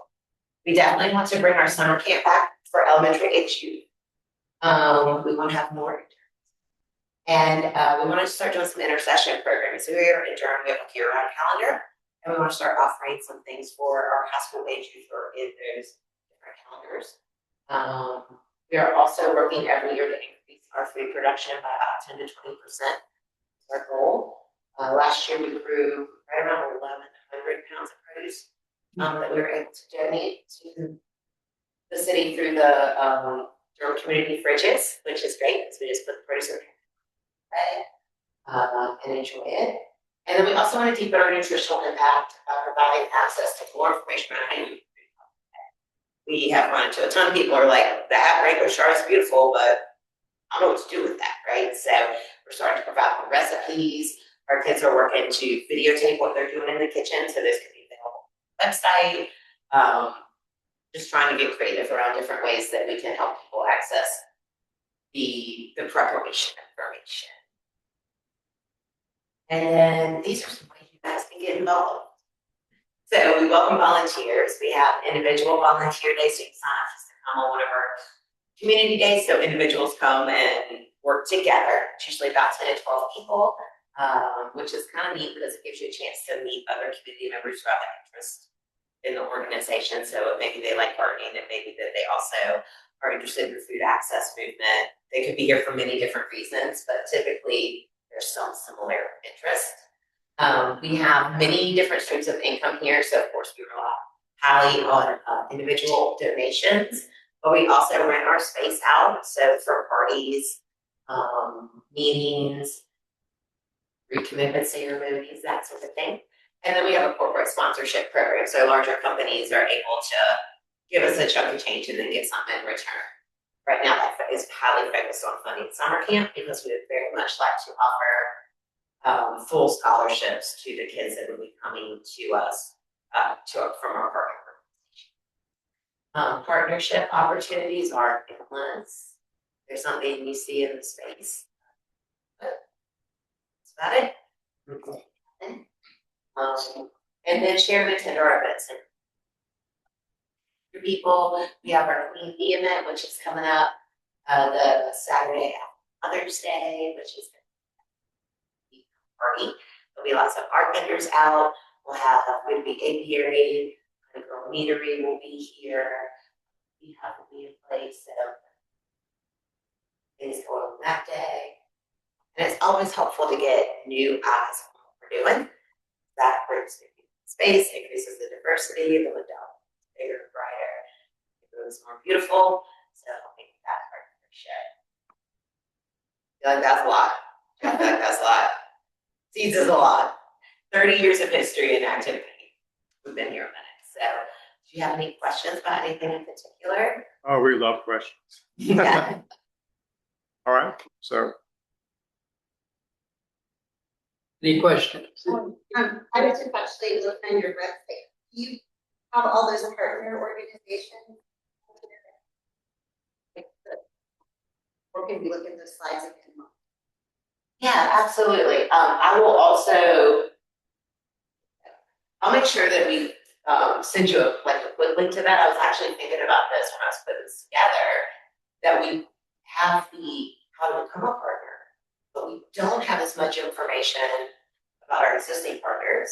We definitely want to bring our summer camp back for elementary age youth. We want to have more. And we want to start doing some intercession programming. So here in Durham, we have a year-round calendar, and we want to start offering some things for our high school age youth who are in those different calendars. We are also working every year to increase our food production by about 10 to 20%. Our goal. Last year we grew right around 1,100 pounds of produce that we were able to donate to the city through the Durham community fridges, which is great because we just put the produce in and enjoy it. And then we also want to deepen our nutritional impact by providing access to more information on how you eat. We have run into a ton of people who are like, that regular chard is beautiful, but I don't know what to do with that, right? So we're starting to provide more recipes. Our kids are working to videotape what they're doing in the kitchen, so this could be available on the website. Just trying to get creative around different ways that we can help people access the preparation information. And then these are some ways you guys can get involved. So we welcome volunteers. We have individual volunteer days, so you can sign up just to come on one of our community days. So individuals come and work together. It's usually about 10 to 12 people, which is kind of neat because it gives you a chance to meet other community members who have an interest in the organization. So maybe they like gardening, and maybe that they also are interested in the food access movement. They could be here for many different reasons, but typically there's some similar interest. We have many different streams of income here. So of course we rely highly on individual donations, but we also rent our space out. So for parties, meetings, recommitment ceremonies, that sort of thing. And then we have a corporate sponsorship program. So larger companies are able to give us a chunk of change and then get something in return. Right now, that is highly focused on funding summer camp because we would very much like to offer full scholarships to the kids that will be coming to us from our partner organization. Partnership opportunities are endless. There's something you see in the space. But that's about it. And then share and attend our events. For people, we have our Queen Bee event, which is coming up the Saturday after Mother's Day, which is a party. There'll be lots of art vendors out. We'll be apiary, the girl meadery will be here. We have to be in place, so things go on that day. And it's always helpful to get new eyes on what we're doing. That brings space, increases the diversity, the window bigger, brighter, it was more beautiful. So I think that part for sure. I feel like that's a lot. I feel like that's a lot. Seeds is a lot. 30 years of history and activity. We've been here a minute. So do you have any questions about anything in particular? Oh, we love questions. Yeah. All right, so. Any questions? I was just actually looking at your website. Do you have all those partner organizations? Or can we look at the slides again? Yeah, absolutely. I'll make sure that we send you a quick link to that. I was actually thinking about this when I was putting this together, that we have how to become a partner, but we don't have as much information about our existing partners.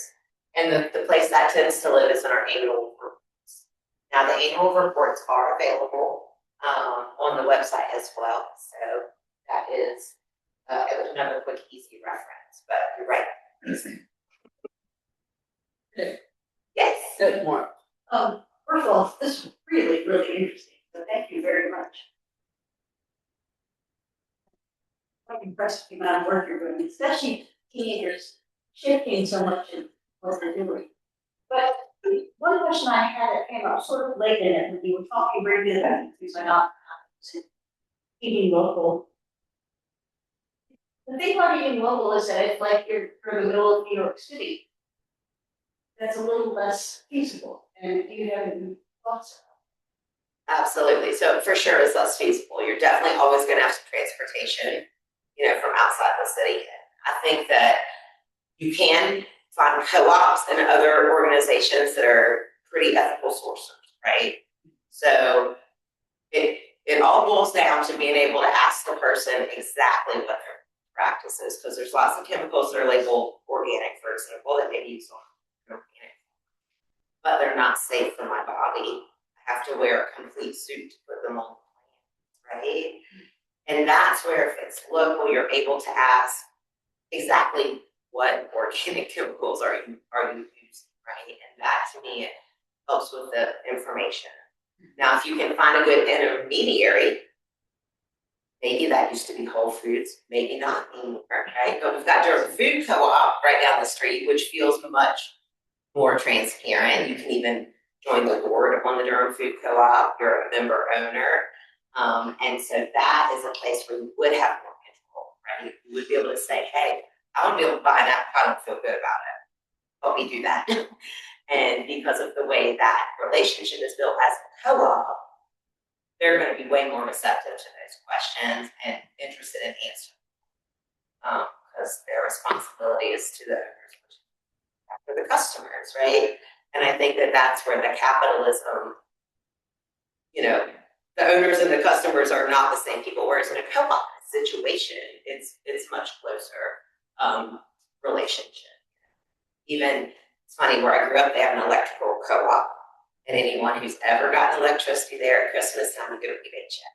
And the place that tends to live is in our annual reports. Now, the annual reports are available on the website as well. So that is another quick, easy reference, but you're right. Yes. Good more. First of all, this is really, really interesting. So thank you very much. quite impressed with the amount of work you're doing, especially teenagers shifting so much in what they're doing. But one question I had that came up sort of late in it, when you were talking briefly about things like eating local. The thing about eating local is that it's like you're from the middle of New York City. That's a little less feasible, and do you have any thoughts? Absolutely. So for sure, it's less feasible. You're definitely always going to have some transportation, from outside the city. I think that you can find co-ops and other organizations that are pretty ethical sourcers, right? So it all boils down to being able to ask the person exactly what their practice is, because there's lots of chemicals that are labeled organic, for example, that maybe use on organic, but they're not safe for my body. I have to wear a complete suit to put them on, right? And that's where if it's local, you're able to ask exactly what organic chemicals are you using, right? And that to me it helps with the information. Now, if you can find a good intermediary, maybe that used to be Whole Foods, maybe not anymore, right? But we've got Durham Food Co-op right down the street, which feels much more transparent. You can even join the board on the Durham Food Co-op. You're a member owner. And so that is a place where you would have more control, right? You would be able to say, hey, I want to be able to buy that. I don't feel good about it. Help me do that. And because of the way that relationship is built as a co-op, they're going to be way more receptive to those questions and interested in answering. Because their responsibility is to the owners, for the customers, right? And I think that that's where the capitalism, the owners and the customers are not the same people. Whereas in a co-op situation, it's much closer relationship. Even it's funny, where I grew up, they have an electrical co-op, and anyone who's ever gotten electricity there at Christmas time, you get a rebate check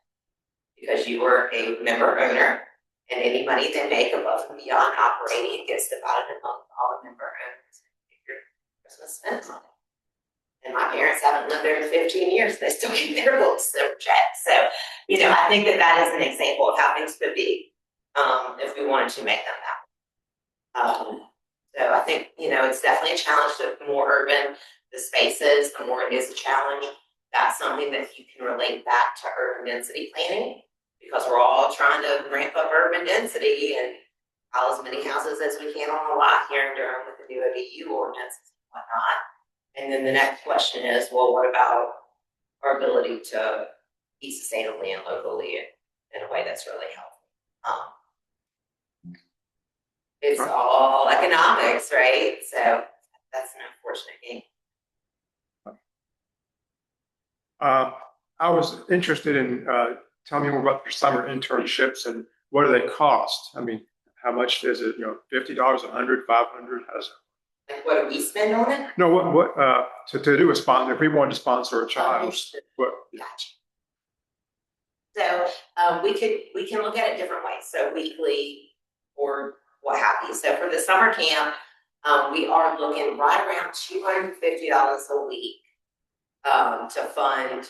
because you were a member owner, and any money they make above and beyond operating gets divided among all the member owners. Your Christmas spent on it. And my parents haven't lived there in 15 years. They still get their little silver check. So, I think that is an example of how things could be if we wanted to make them that way. So I think, it's definitely a challenge. The more urban the spaces, the more it is a challenge. That's something that you can relate back to urban density planning, because we're all trying to ramp up urban density and pile as many houses as we can on the lot here in Durham with the new ODU ordinances and whatnot. And then the next question is, well, what about our ability to eat sustainably and locally in a way that's really healthy? It's all economics, right? So that's an unfortunate game. I was interested in telling me more about your summer internships and what do they cost? I mean, how much is it? $50, $100, $500? How does it? Like, what do we spend on it? No, what to do a sponsor? If we wanted to sponsor a child, what? Gotcha. So we can look at it different ways. So weekly or what have you. So for the summer camp, we are looking right around $250 a week to fund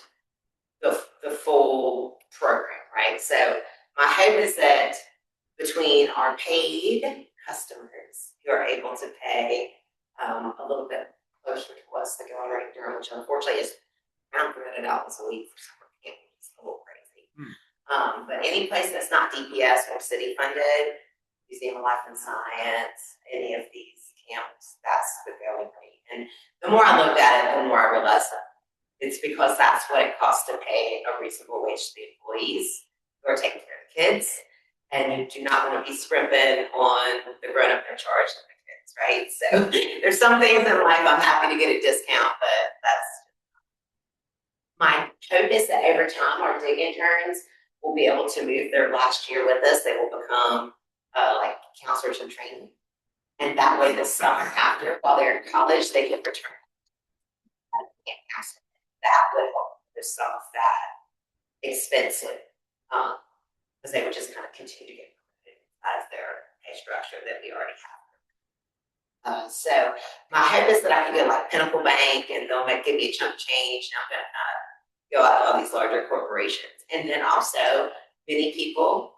the full program, right? So my hope is that between our paid customers who are able to pay a little bit closer to what's the going rate in Durham, which unfortunately is around $300 a week for summer camp, it's a little crazy. But any place that's not DPS or city funded, Museum of Life and Science, any of these camps, that's the going rate. And the more I looked at it, the more I realized that it's because that's what it costs to pay a reasonable wage to the employees who are taking care of the kids. And you do not want to be scrimping on the grown-up in charge of the kids, right? So there's some things in life I'm happy to get a discount, but that's my hope is that over time our dig interns will be able to move their last year with us. They will become like counselors in training. And that way this summer after, while they're in college, they can return. That would help with some of that expensive, because they would just kind of continue to get out of their pay structure that we already have. So my hope is that I can get like Pinnacle Bank and they'll give me a chunk of change, and I'm going to go out to all these larger corporations. And then also many people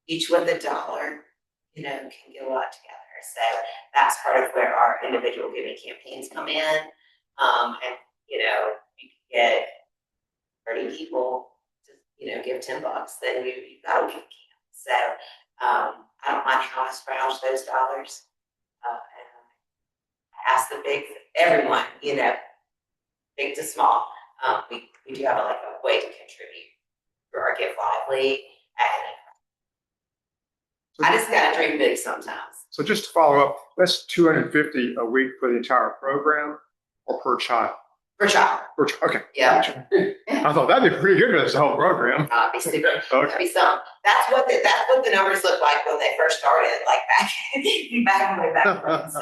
each with $1, can get a lot together. So that's part of where our individual giving campaigns come in. And, you can get 30 people to, give $10, then you got a week. So, I don't mind how I scrounge those dollars. And I ask everyone, big to small. We do have a way to contribute through our Give Lively, and I just gotta dream big sometimes. So just to follow up, that's $250 a week for the entire program or per child? Per child. Okay. Yeah. Gotcha. I thought that'd be pretty good for this whole program. Be super. Okay. That'd be some. That's what the numbers look like when they first started, like way back when. So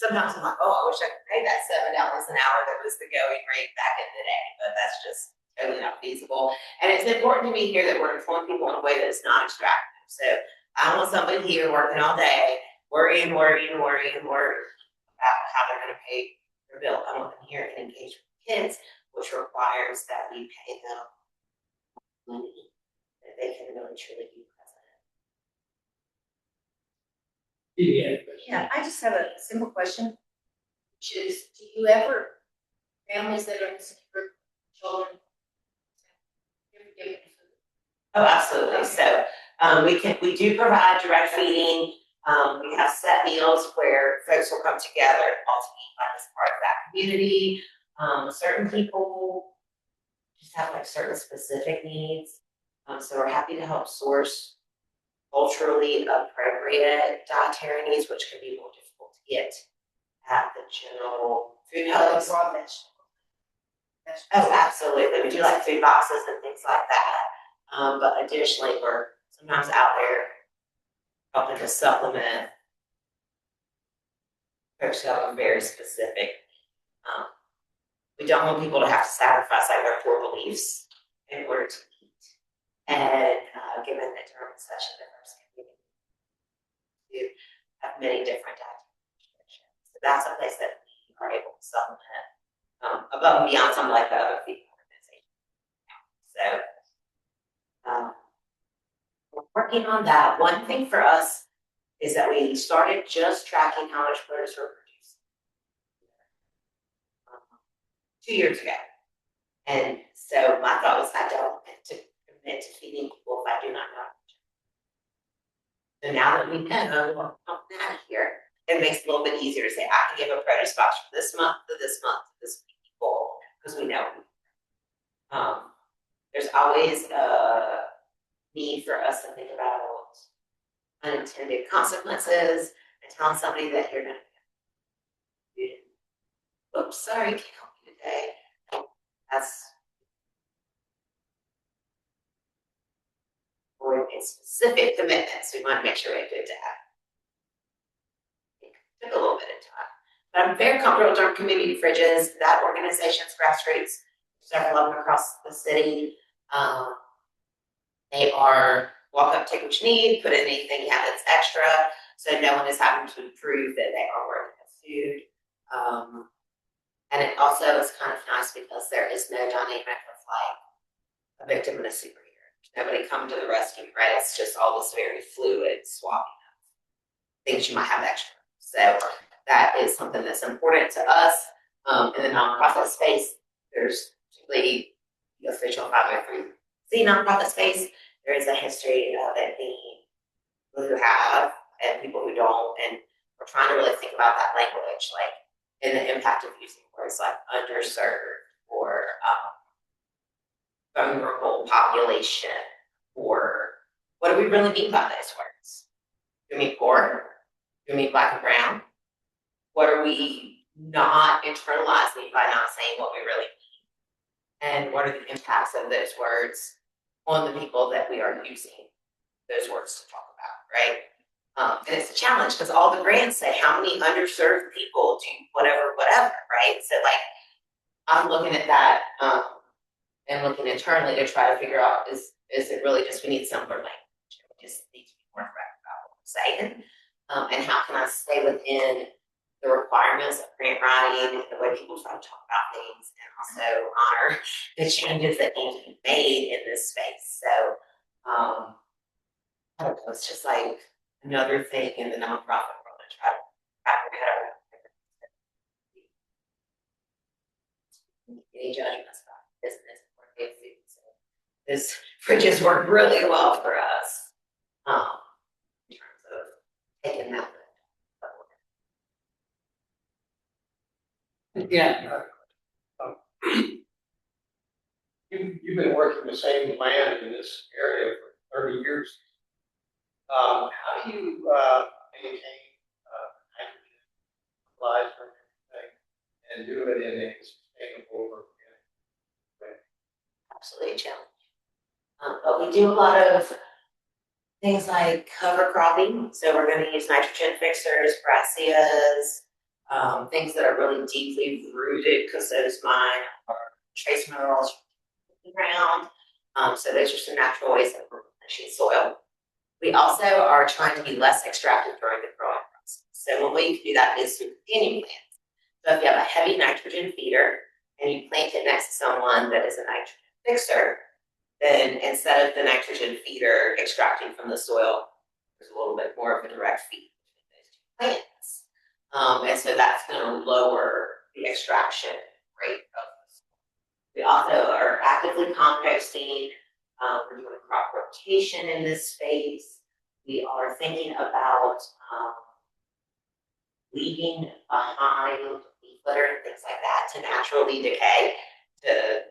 sometimes I'm like, oh, I wish I could pay that $7 an hour that was the going rate back in the day, but that's just totally not feasible. And it's important to me here that we're employing people in a way that's not extractive. So I don't want somebody here working all day, worrying about how they're going to pay their bill. I want them here and engage with kids, which requires that we pay them money that they can really truly be present. Yeah, I just have a simple question, which is, do you ever, families that are insecure children, you ever give them food? Oh, absolutely. So we do provide direct feeding. We have set meals where folks will come together all to eat as part of that community. Certain people just have certain specific needs. So we're happy to help source culturally appropriate dietary needs, which can be more difficult to get at the general food hubs. Raw vegetables. Oh, absolutely. We do food boxes and things like that. But additionally, we're sometimes out there helping to supplement folks who have a very specific. We don't want people to have to sacrifice their core beliefs in order to eat. And given that Durham is such a diverse community, we have many different dietary restrictions. So that's a place that we are able to supplement above and beyond some the other feeding organizations. So we're working on that. One thing for us is that we started just tracking how much produce we're producing 2 years ago. And so my thought was, I don't want to commit to feeding people if I do not know. So now that we know that here, it makes it a little bit easier to say, I can give a produce box for this month to this month to this people, because we know. There's always a need for us to think about unintended consequences and telling somebody that you're going to, oops, sorry, can't help you today. That's or in specific commitments. We want to make sure we have good data. It took a little bit of time, but I'm very comfortable with our community fridges. That organization's grassroots, several of them across the city. They are walk up, take what you need, put in anything you have that's extra, so no one is having to prove that they are worthy of food. And it also is kind of nice because there is no dynamic of a victim and a superhero. Nobody coming to the rescue, right? It's just all this very fluid swapping of things you might have extra. So that is something that's important to us. In the nonprofit space, there's particularly the official 503c nonprofit space. There is a history of it being people who have and people who don't, and we're trying to really think about that language, in the impact of using words like underserved or vulnerable population, or what do we really mean by those words? Do we mean poor? Do we mean black and brown? What are we not internalizing by not saying what we really mean? And what are the impacts of those words on the people that we are using those words to talk about, right? And it's a challenge because all the grants say how many underserved people do whatever, right? So I'm looking at that and looking internally to try to figure out is it really just we need simpler language? We just need to be more direct about what we're saying, and how can I stay within the requirements of grant writing and the way people try to talk about things, and also honor the changes that need to be made in this space. So I don't know, it's just like another thing in the nonprofit world to try to wrap your head around. Any judgments about business or big food. So this fridges work really well for us. In terms of taking that. Yeah, You've been working the same land in this area for 30 years. How do you maintain nitrogen fertilizer and everything and do it in a sustainable organic way? Absolutely a challenge. But we do a lot of things like cover cropping. So we're going to use nitrogen fixers, brassicas, things that are really deeply rooted because those mine are trace minerals from the ground. So those are some natural ways of replenishing soil. We also are trying to be less extractive during the growing process. So one way you can do that is through companion plants. So if you have a heavy nitrogen feeder and you plant it next to someone that is a nitrogen fixer, then instead of the nitrogen feeder extracting from the soil, there's a little bit more of a direct feed between those two plants. And so that's going to lower the extraction rate of the soil. We also are actively composting. We're doing crop rotation in this space. We are thinking about leaving behind leaf litter and things like that to naturally decay to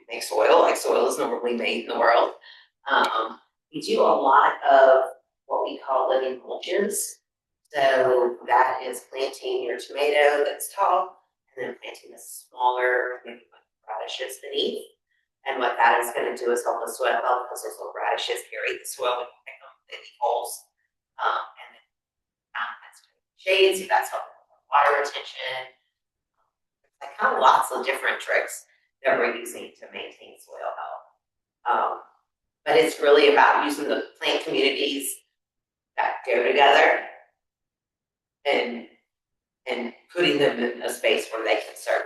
make soil, like soil is normally made in the world. We do a lot of what we call living mulches. So that is planting your tomato that's tall and then planting the smaller radishes beneath. And what that is going to do is help the soil health because those little radishes carry the soil when you pick them in the holes. And then that's shade, so that's helping with water retention. Like kind of lots of different tricks that we're using to maintain soil health. But it's really about using the plant communities that go together and putting them in a space where they can serve.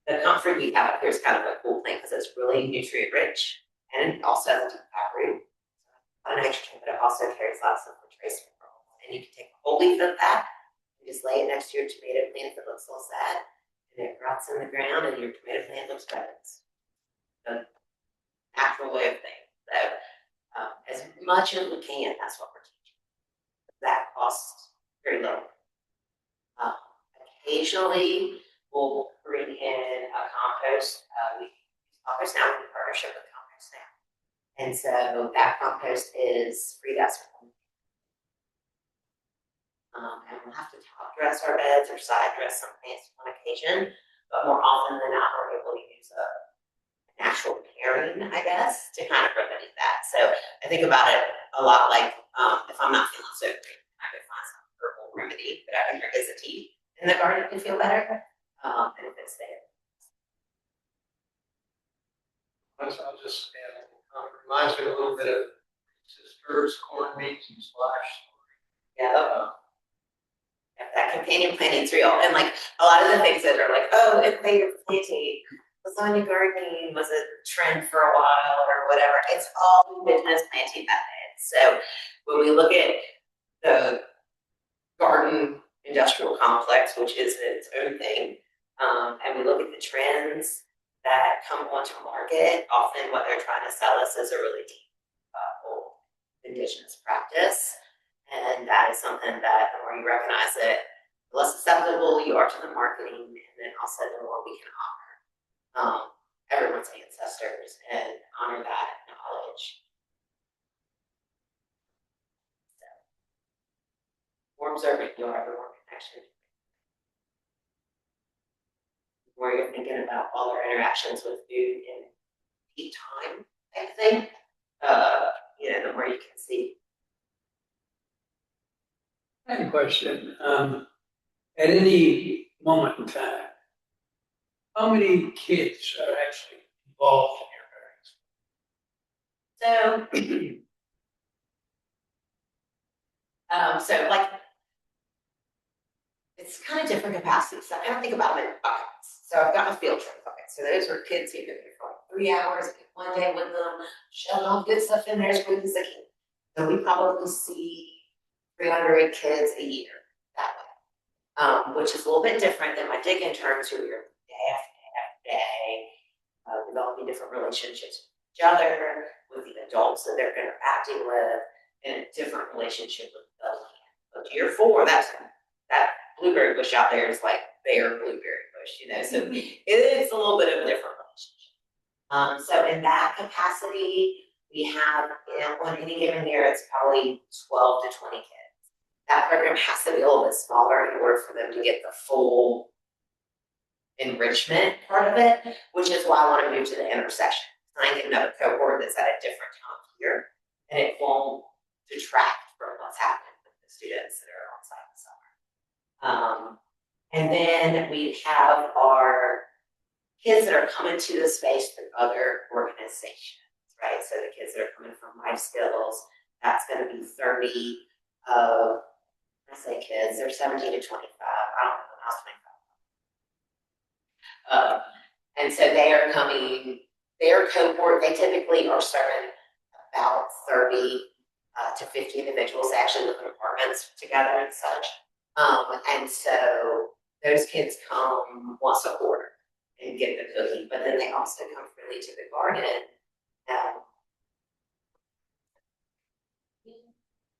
The comfort we have up here is kind of a cool thing because it's really nutrient rich and it also has a deep root, a lot of nitrogen, but it also carries lots of trace minerals. And you can take a whole leaf of that and just lay it next to your tomato plant that looks a little sad, and it rots in the ground and your tomato plant looks better. It's a natural way of things. So as much as we can, that's what we're teaching. That costs very little. Occasionally, we'll bring in a compost. We use compost now in partnership with Compost Now. And so that compost is free to us. And we'll have to top dress our beds or side dress some plants on occasion, but more often than not, we're able to use a natural pairing, I guess, to kind of remedy that. So I think about it a lot like if I'm not feeling so great, I could find some herbal remedy that I can drink as a tea in the garden to feel better. And if it's there. I'll just add, reminds me a little bit of sisters, corn beans, and splash. Yeah. That companion planting's real. And like a lot of the things that are like, oh, invasive planting, lasagna gardening was a trend for a while or whatever. It's all indigenous planting methods. So when we look at the garden industrial complex, which is its own thing, and we look at the trends that come onto market, often what they're trying to sell us is a really deep, old indigenous practice. And that is something that the more you recognize it, the less susceptible you are to the marketing, and then also the more we can honor everyone's ancestors and honor that knowledge. So, more observant you are, the more connection. The more you're thinking about all our interactions with food in peak time type thing, the more you can see. I have a question. At any moment in time, how many kids are actually involved in your parents? So like, it's kind of different capacities. So I kind of think about them in buckets. So I've got a field trip bucket. So those are kids who go there for like 3 hours, one day with them, showing all good stuff in there as quick as they can. So we probably see 300 kids a year that way, which is a little bit different than my dig interns who are day after day, developing different relationships with each other, with the adults that they're interacting with, and a different relationship with the land. But year 4, that blueberry bush out there is like their blueberry bush, you know, so it's a little bit of a different relationship. So in that capacity, we have, you know, on any given year, it's probably 12 to 20 kids. That program has to be a little bit smaller in order for them to get the full enrichment part of it, which is why I want to move to the intersection. I get another cohort that's at a different time of year, and it won't detract from what's happening with the students that are on site this summer. And then we have our kids that are coming to the space through other organizations, right? So the kids that are coming from Life Skills, that's going to be 30 of, I say kids, they're 17 to 25. I don't know when I was 25. And so they are coming, their cohort, they typically are serving about 30 to 50 individuals. They actually live in apartments together and such. And so those kids come once a quarter and get the cookie, but then they also come freely to the garden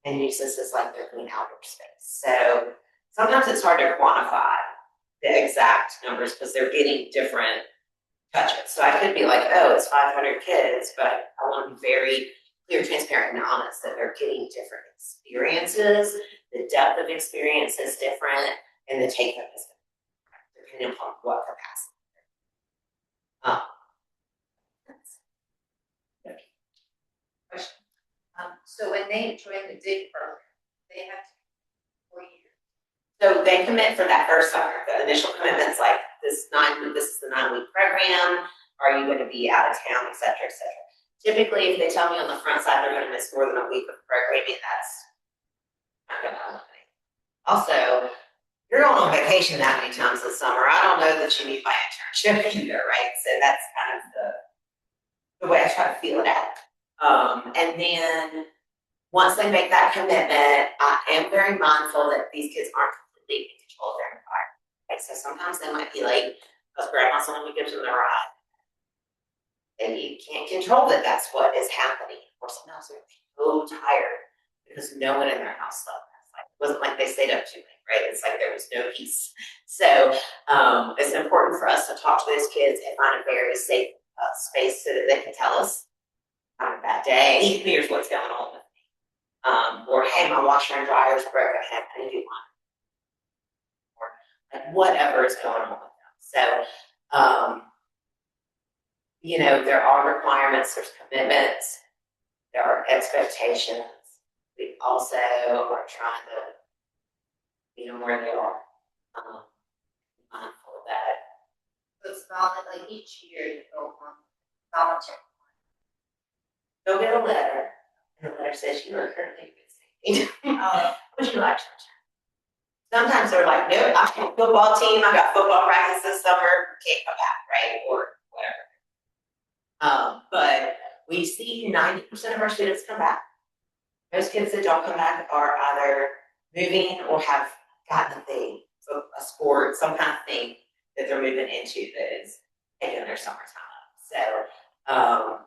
and use this as like their clean outdoor space. So sometimes it's hard to quantify the exact numbers because they're getting different touches. So I could be like, oh, it's 500 kids, but I want to be very clear, transparent, and honest that they're getting different experiences. The depth of experience is different, and the take home is different, depending upon what capacity. Question. So when they join the dig program, they have to 4 years. So they commit for that first summer. The initial commitment's like this is the 9-week program. Are you going to be out of town, et cetera, et cetera. Typically, if they tell me on the front side they're going to miss more than a week of programming, that's not going to happen. Also, you're going on vacation that many times this summer. I don't know that you need my internship either, right? So that's kind of the way I try to feel it out. And then once they make that commitment, I am very mindful that these kids aren't completely in control of their environment. Right? So sometimes they might be like, because grandma's the one who gives them the ride. And you can't control that that's what is happening. Or sometimes they're so tired because no one in their house slept. It wasn't like they stayed up too late, right? It's like there was no peace. So it's important for us to talk to those kids and find a very safe space so that they can tell us, I'm having a bad day, here's what's going on with me. Or, hey, my washer and dryer's broke, I can't do one. Or like whatever is going on with them. So, you know, there are requirements, there's commitments, there are expectations. We also are trying to meet them where they are. Mindful of that. So it's not that like each year you go on volunteer. They'll get a letter, and the letter says you are currently visiting. Would you like to return? Sometimes they're like, no, I have a football team, I got football practice this summer, can't come back, right? Or whatever. But we see 90% of our students come back. Most kids that don't come back are either moving or have gotten a thing, so a sport, some kind of thing that they're moving into that is taking their summertime up. So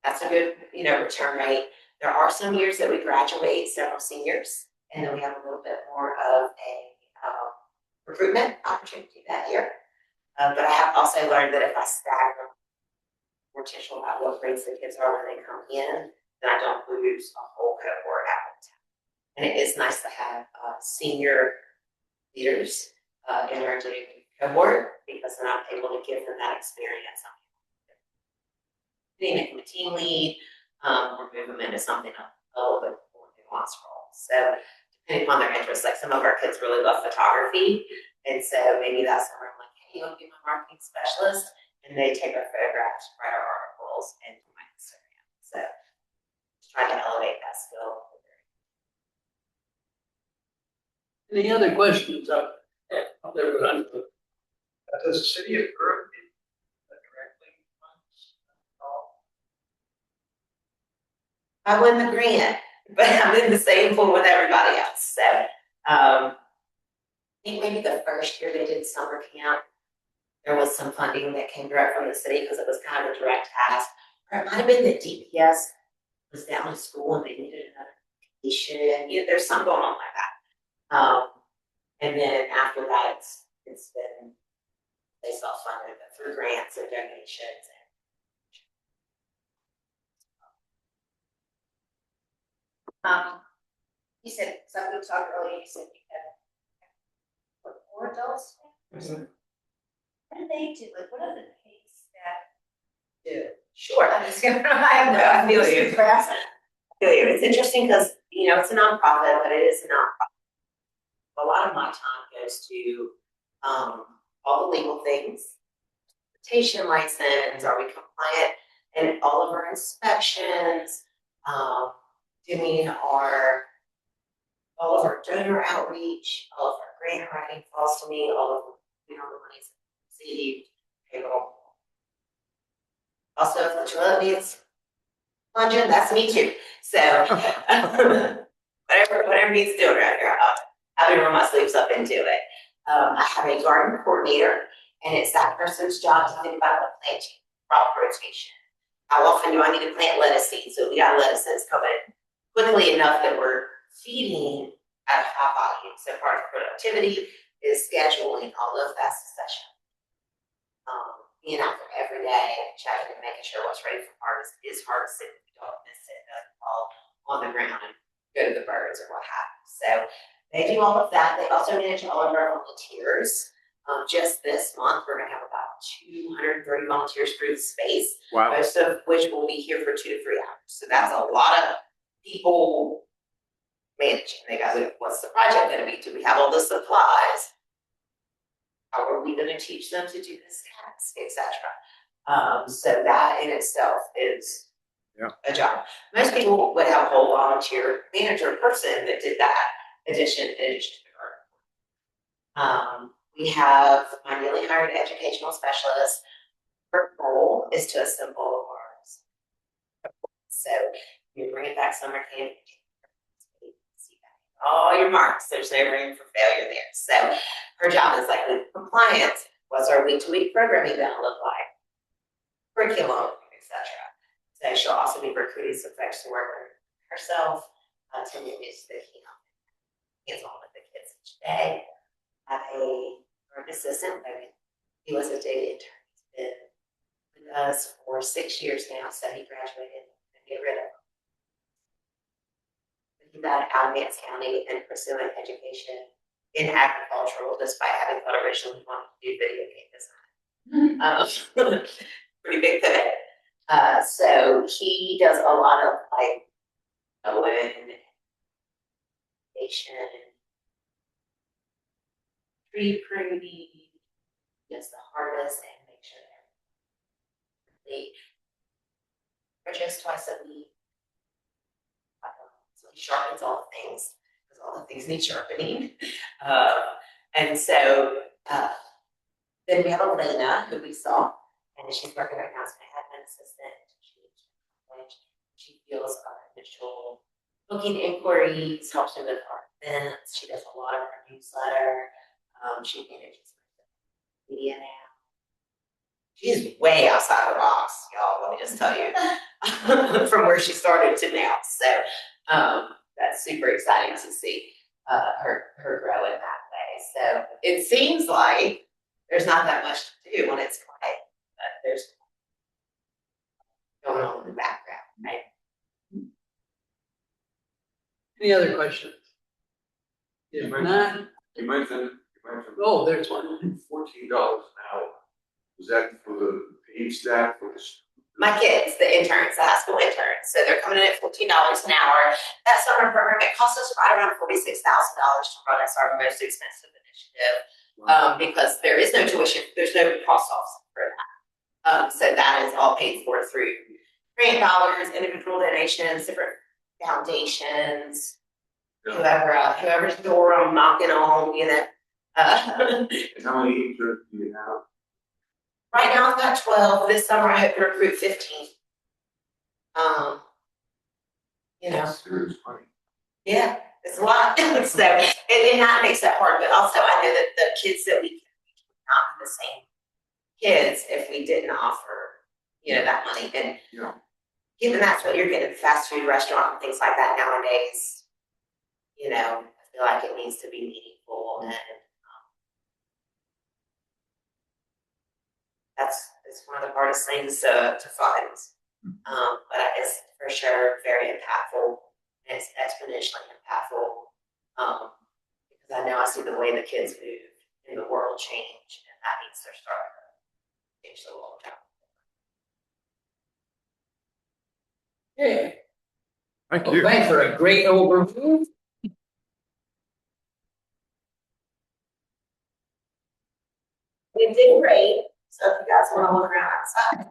that's a good, you know, return rate. There are some years that we graduate several seniors, and then we have a little bit more of a recruitment opportunity that year. But I have also learned that if I stagger more intentional about what grades the kids are when they come in, then I don't lose a whole cohort out of town. And it is nice to have senior leaders in our cohort because then I'm able to give them that experience. They make them a team lead or move them into something a little bit more nuanced role. So depending upon their interests, like some of our kids really love photography. And so maybe that's where I'm like, hey, you want to be my marketing specialist? And they take our photographs, write our articles, and do my Instagram. So trying to elevate that skill. Any other questions out there? Does the city of Durham directly funds all? I won the grant, but I'm in the same pool with everybody else. So, I think maybe the first year they did summer camp, there was some funding that came direct from the city because it was kind of a direct ask. Or it might have been that DPS was down in school and they needed another vacation. You know, there's something going on like that. And then after that, it's been, they self-funded through grants and donations. You said, something we talked earlier, you said you had four adults. What do they do? Like, what are the things that do? Sure. I'm just gonna, I have no, I feel I'm you. just impressed. It's interesting because, you know, it's a nonprofit, but it is a nonprofit. A lot of my time goes to all the legal things, transportation license, are we compliant, and all of our inspections, doing all of our donor outreach, all of our grant writing falls to me, all of the monies received, payroll. Also, if the toilet needs plunging, that's me too. So whatever needs doing right here, I'll roll my sleeves up and do it. I have a garden coordinator, and it's that person's job to think about the planting, crop rotation. How often do I need to plant lettuce seeds? So we got lettuces coming quickly enough that we're feeding at a high volume. So part of productivity is scheduling all of that succession. Being out there every day, checking and making sure what's ready for harvest is harvested. We don't miss it, doesn't fall on the ground and go to the birds or what have you. So they do all of that. They also manage all of our volunteers. Just this month, we're going to have about 230 volunteers through the space, Wow. most of which will be here for 2 to 3 hours. So that's a lot of people managing. They got, what's the project going to be? Do we have all the supplies? How are we going to teach them to do this task, etc.? So that in itself is a job. Most people would have a whole volunteer manager person that did that addition to the garden. We have my newly hired educational specialist. Her goal is to assemble ours. So you bring it back summer camp. All your marks, there's no room for failure there. So her job is like compliance. What's our week-to-week programming gonna look like? Curriculum, etc. So she'll also be recruiting some folks to work herself to manage the hands-on with the kids each day. I have a garden assistant. He was a data intern. He's been with us for 6 years now, so he graduated and get rid of him. He's out of Alamance County and pursuing education in agricultural, despite having thought originally wanted to do video game design. Pretty big pivot. So he does a lot of like education, tree pruning, does the harvest and make sure they're just twice a week. So he sharpens all the things because all the things need sharpening. And so then we have Elena, who we saw, and she's working right now as my admin assistant. She feels our initial booking inquiries, helps me with our events. She does a lot of our newsletter. She manages media now. She's way outside the box, y'all. Let me just tell you, from where she started to now. So that's super exciting to see her grow in that way. So it seems like there's not that much to do when it's quiet, but there's going on in the background, right? Any other questions? If not, You mentioned oh, there's one. $14 an hour. Was that for the paid staff or the? My kids, the interns, the high school interns, so they're coming in at $14 an hour. That summer program, it costs us right around $46,000 to run. It's our most expensive initiative because there is no tuition, there's no cost offset for that. So that is all paid for through grant dollars, individual donations, different foundations, whoever's door I'm knocking on, you know. And how many interns do you have? Right now I've got 12. This summer I hope to recruit 15. you know, Serious money. yeah, it's a lot. So, and that makes that hard, but also I know that the kids that we can reach would not be the same kids if we didn't offer, you know, that money. And Yeah. given that's what you're getting at the fast food restaurant and things like that nowadays, you know, I feel like it needs to be meaningful and it's one of the hardest things to find. But it's for sure very impactful. And it's exponentially impactful. Because I know I see the way the kids move in the world change, and that means they're starting to change the world around. Okay, Thank well, you. thanks for a great overview. It did rain, so if you guys want to look around outside,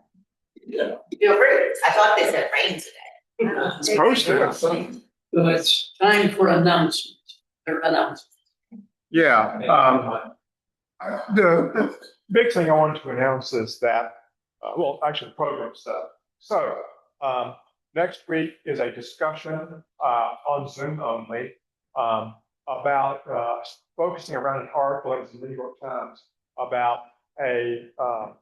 Yeah. feel free. I thought they said rain today. It's supposed to. So it's time for announcements. Yeah, the big thing I wanted to announce is that, well, actually the program stuff. So, next week is a discussion, on Zoom only, about, focusing around an article that was in the New York Times about a,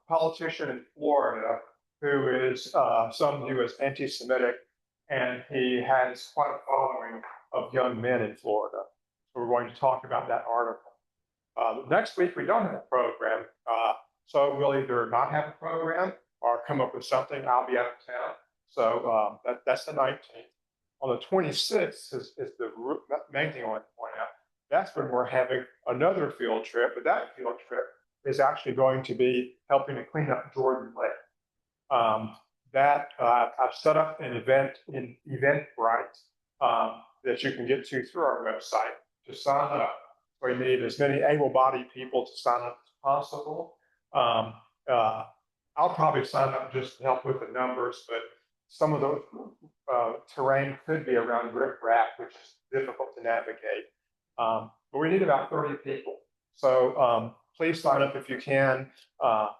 politician in Florida who is, some view as anti-Semitic, and he has quite a following of young men in Florida. So we're going to talk about that article. Next week, we don't have a program, so we'll either not have a program or come up with something. I'll be out of town. So that's the 19th. On the 26th is the main thing I want to point out. That's when we're having another field trip, but that field trip is actually going to be helping to clean up Jordan Lake. I've set up an event in Eventbrite that you can get to through our website to sign up. We need as many able-bodied people to sign up as possible. I'll probably sign up just to help with the numbers, but some of the terrain could be around riprap, which is difficult to navigate. But we need about 30 people. So please sign up if you can.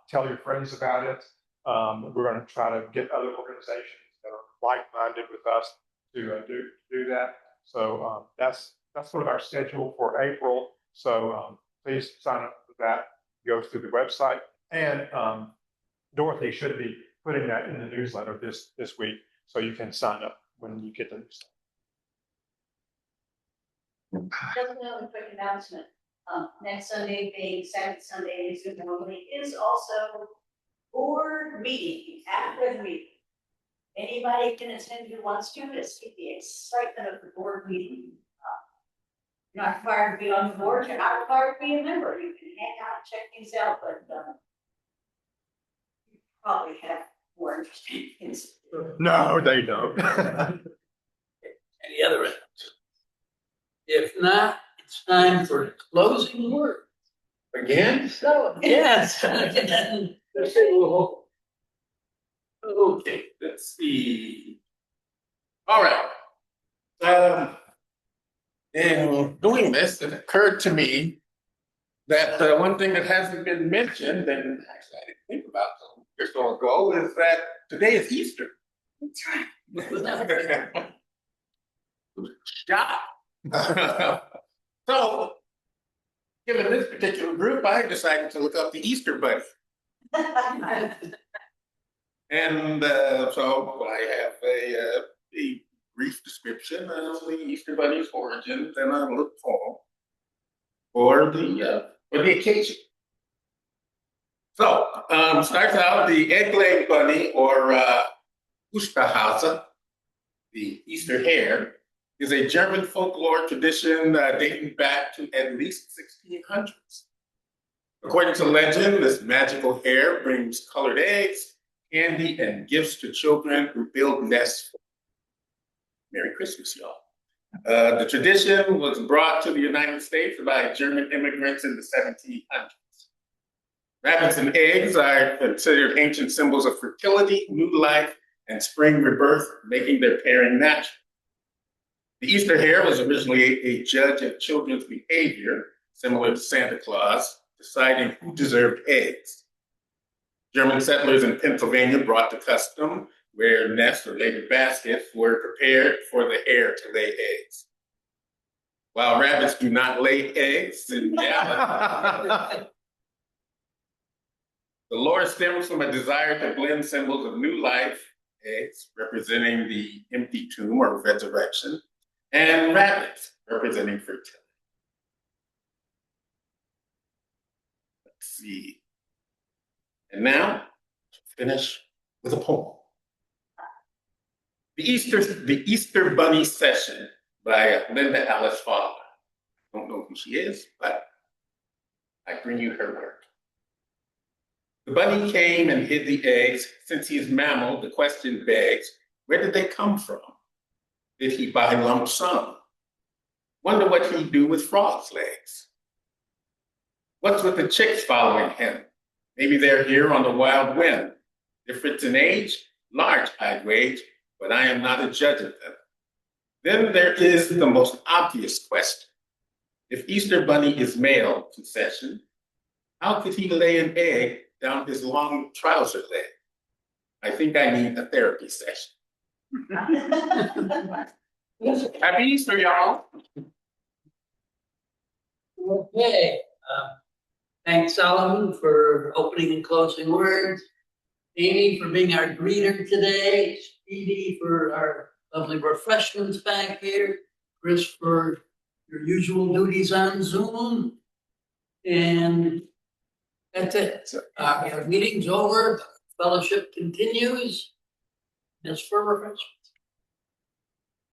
Tell your friends about it. We're going to try to get other organizations that are like-minded with us to do that. So that's sort of our schedule for April. So please sign up for that. Go through the website, and Dorothy should be putting that in the newsletter this week, so you can sign up when you get the newsletter. Just another quick announcement. Next Sunday, being second Sunday, as it normally is, also board meeting, after the meeting. Anybody can attend who wants to, just get the excitement of the board meeting. You're not required to be on the board, you're not required to be a member, you can hang out and check things out, but you probably have more interesting things. No, they don't. Any other items? If not, it's time for closing word. Again? So, yes. Okay, Let's see. All right. In doing this, it occurred to me that one thing that hasn't been mentioned, and actually I didn't think about a year or so ago, is that today is Easter. That's right. Shot. So, given this particular group, I decided to look up the Easter Bunny. And so I have a brief description of the Easter Bunny's origins, and I look for the occasion. So starts out the egg-laying bunny, or Osterhase, the Easter hare, is a German folklore tradition dating back to at least 1600s. According to legend, this magical hare brings colored eggs, candy, and gifts to children who build nests. Merry Christmas, y'all. The tradition was brought to the United States by German immigrants in the 1700s. Rabbits and eggs are considered ancient symbols of fertility, new life, and spring rebirth, making their pairing natural. The Easter hare was originally a judge of children's behavior, similar to Santa Claus, deciding who deserved eggs. German settlers in Pennsylvania brought the custom where nests or later baskets were prepared for the hare to lay eggs. While rabbits do not lay eggs in reality, the lore stems from a desire to blend symbols of new life, eggs representing the empty tomb or resurrection, and rabbits representing fertility. Let's see. And now, finish with a poem. The Easter Bunny Session by Linda Alice Fowler. I don't know who she is, but I bring you her work. The bunny came and hid the eggs. Since he's mammal, the question begs, where did they come from? Did he buy lump sum? Wonder what he'd do with frog's legs. What's with the chicks following him? Maybe they're here on the wild wind. Difference in age, large I'd wage, but I am not a judge of them. Then there is the most obvious question. If Easter Bunny is male concession, how could he lay an egg down his long trouser leg? I think I need a therapy session. Happy Easter, y'all. Okay, thanks Solomon for opening and closing words. Amy for being our greeter today. Speedy for our lovely refreshments back here. Chris for your usual duties on Zoom. And that's it. Our meeting's over. Fellowship continues. As for refreshments.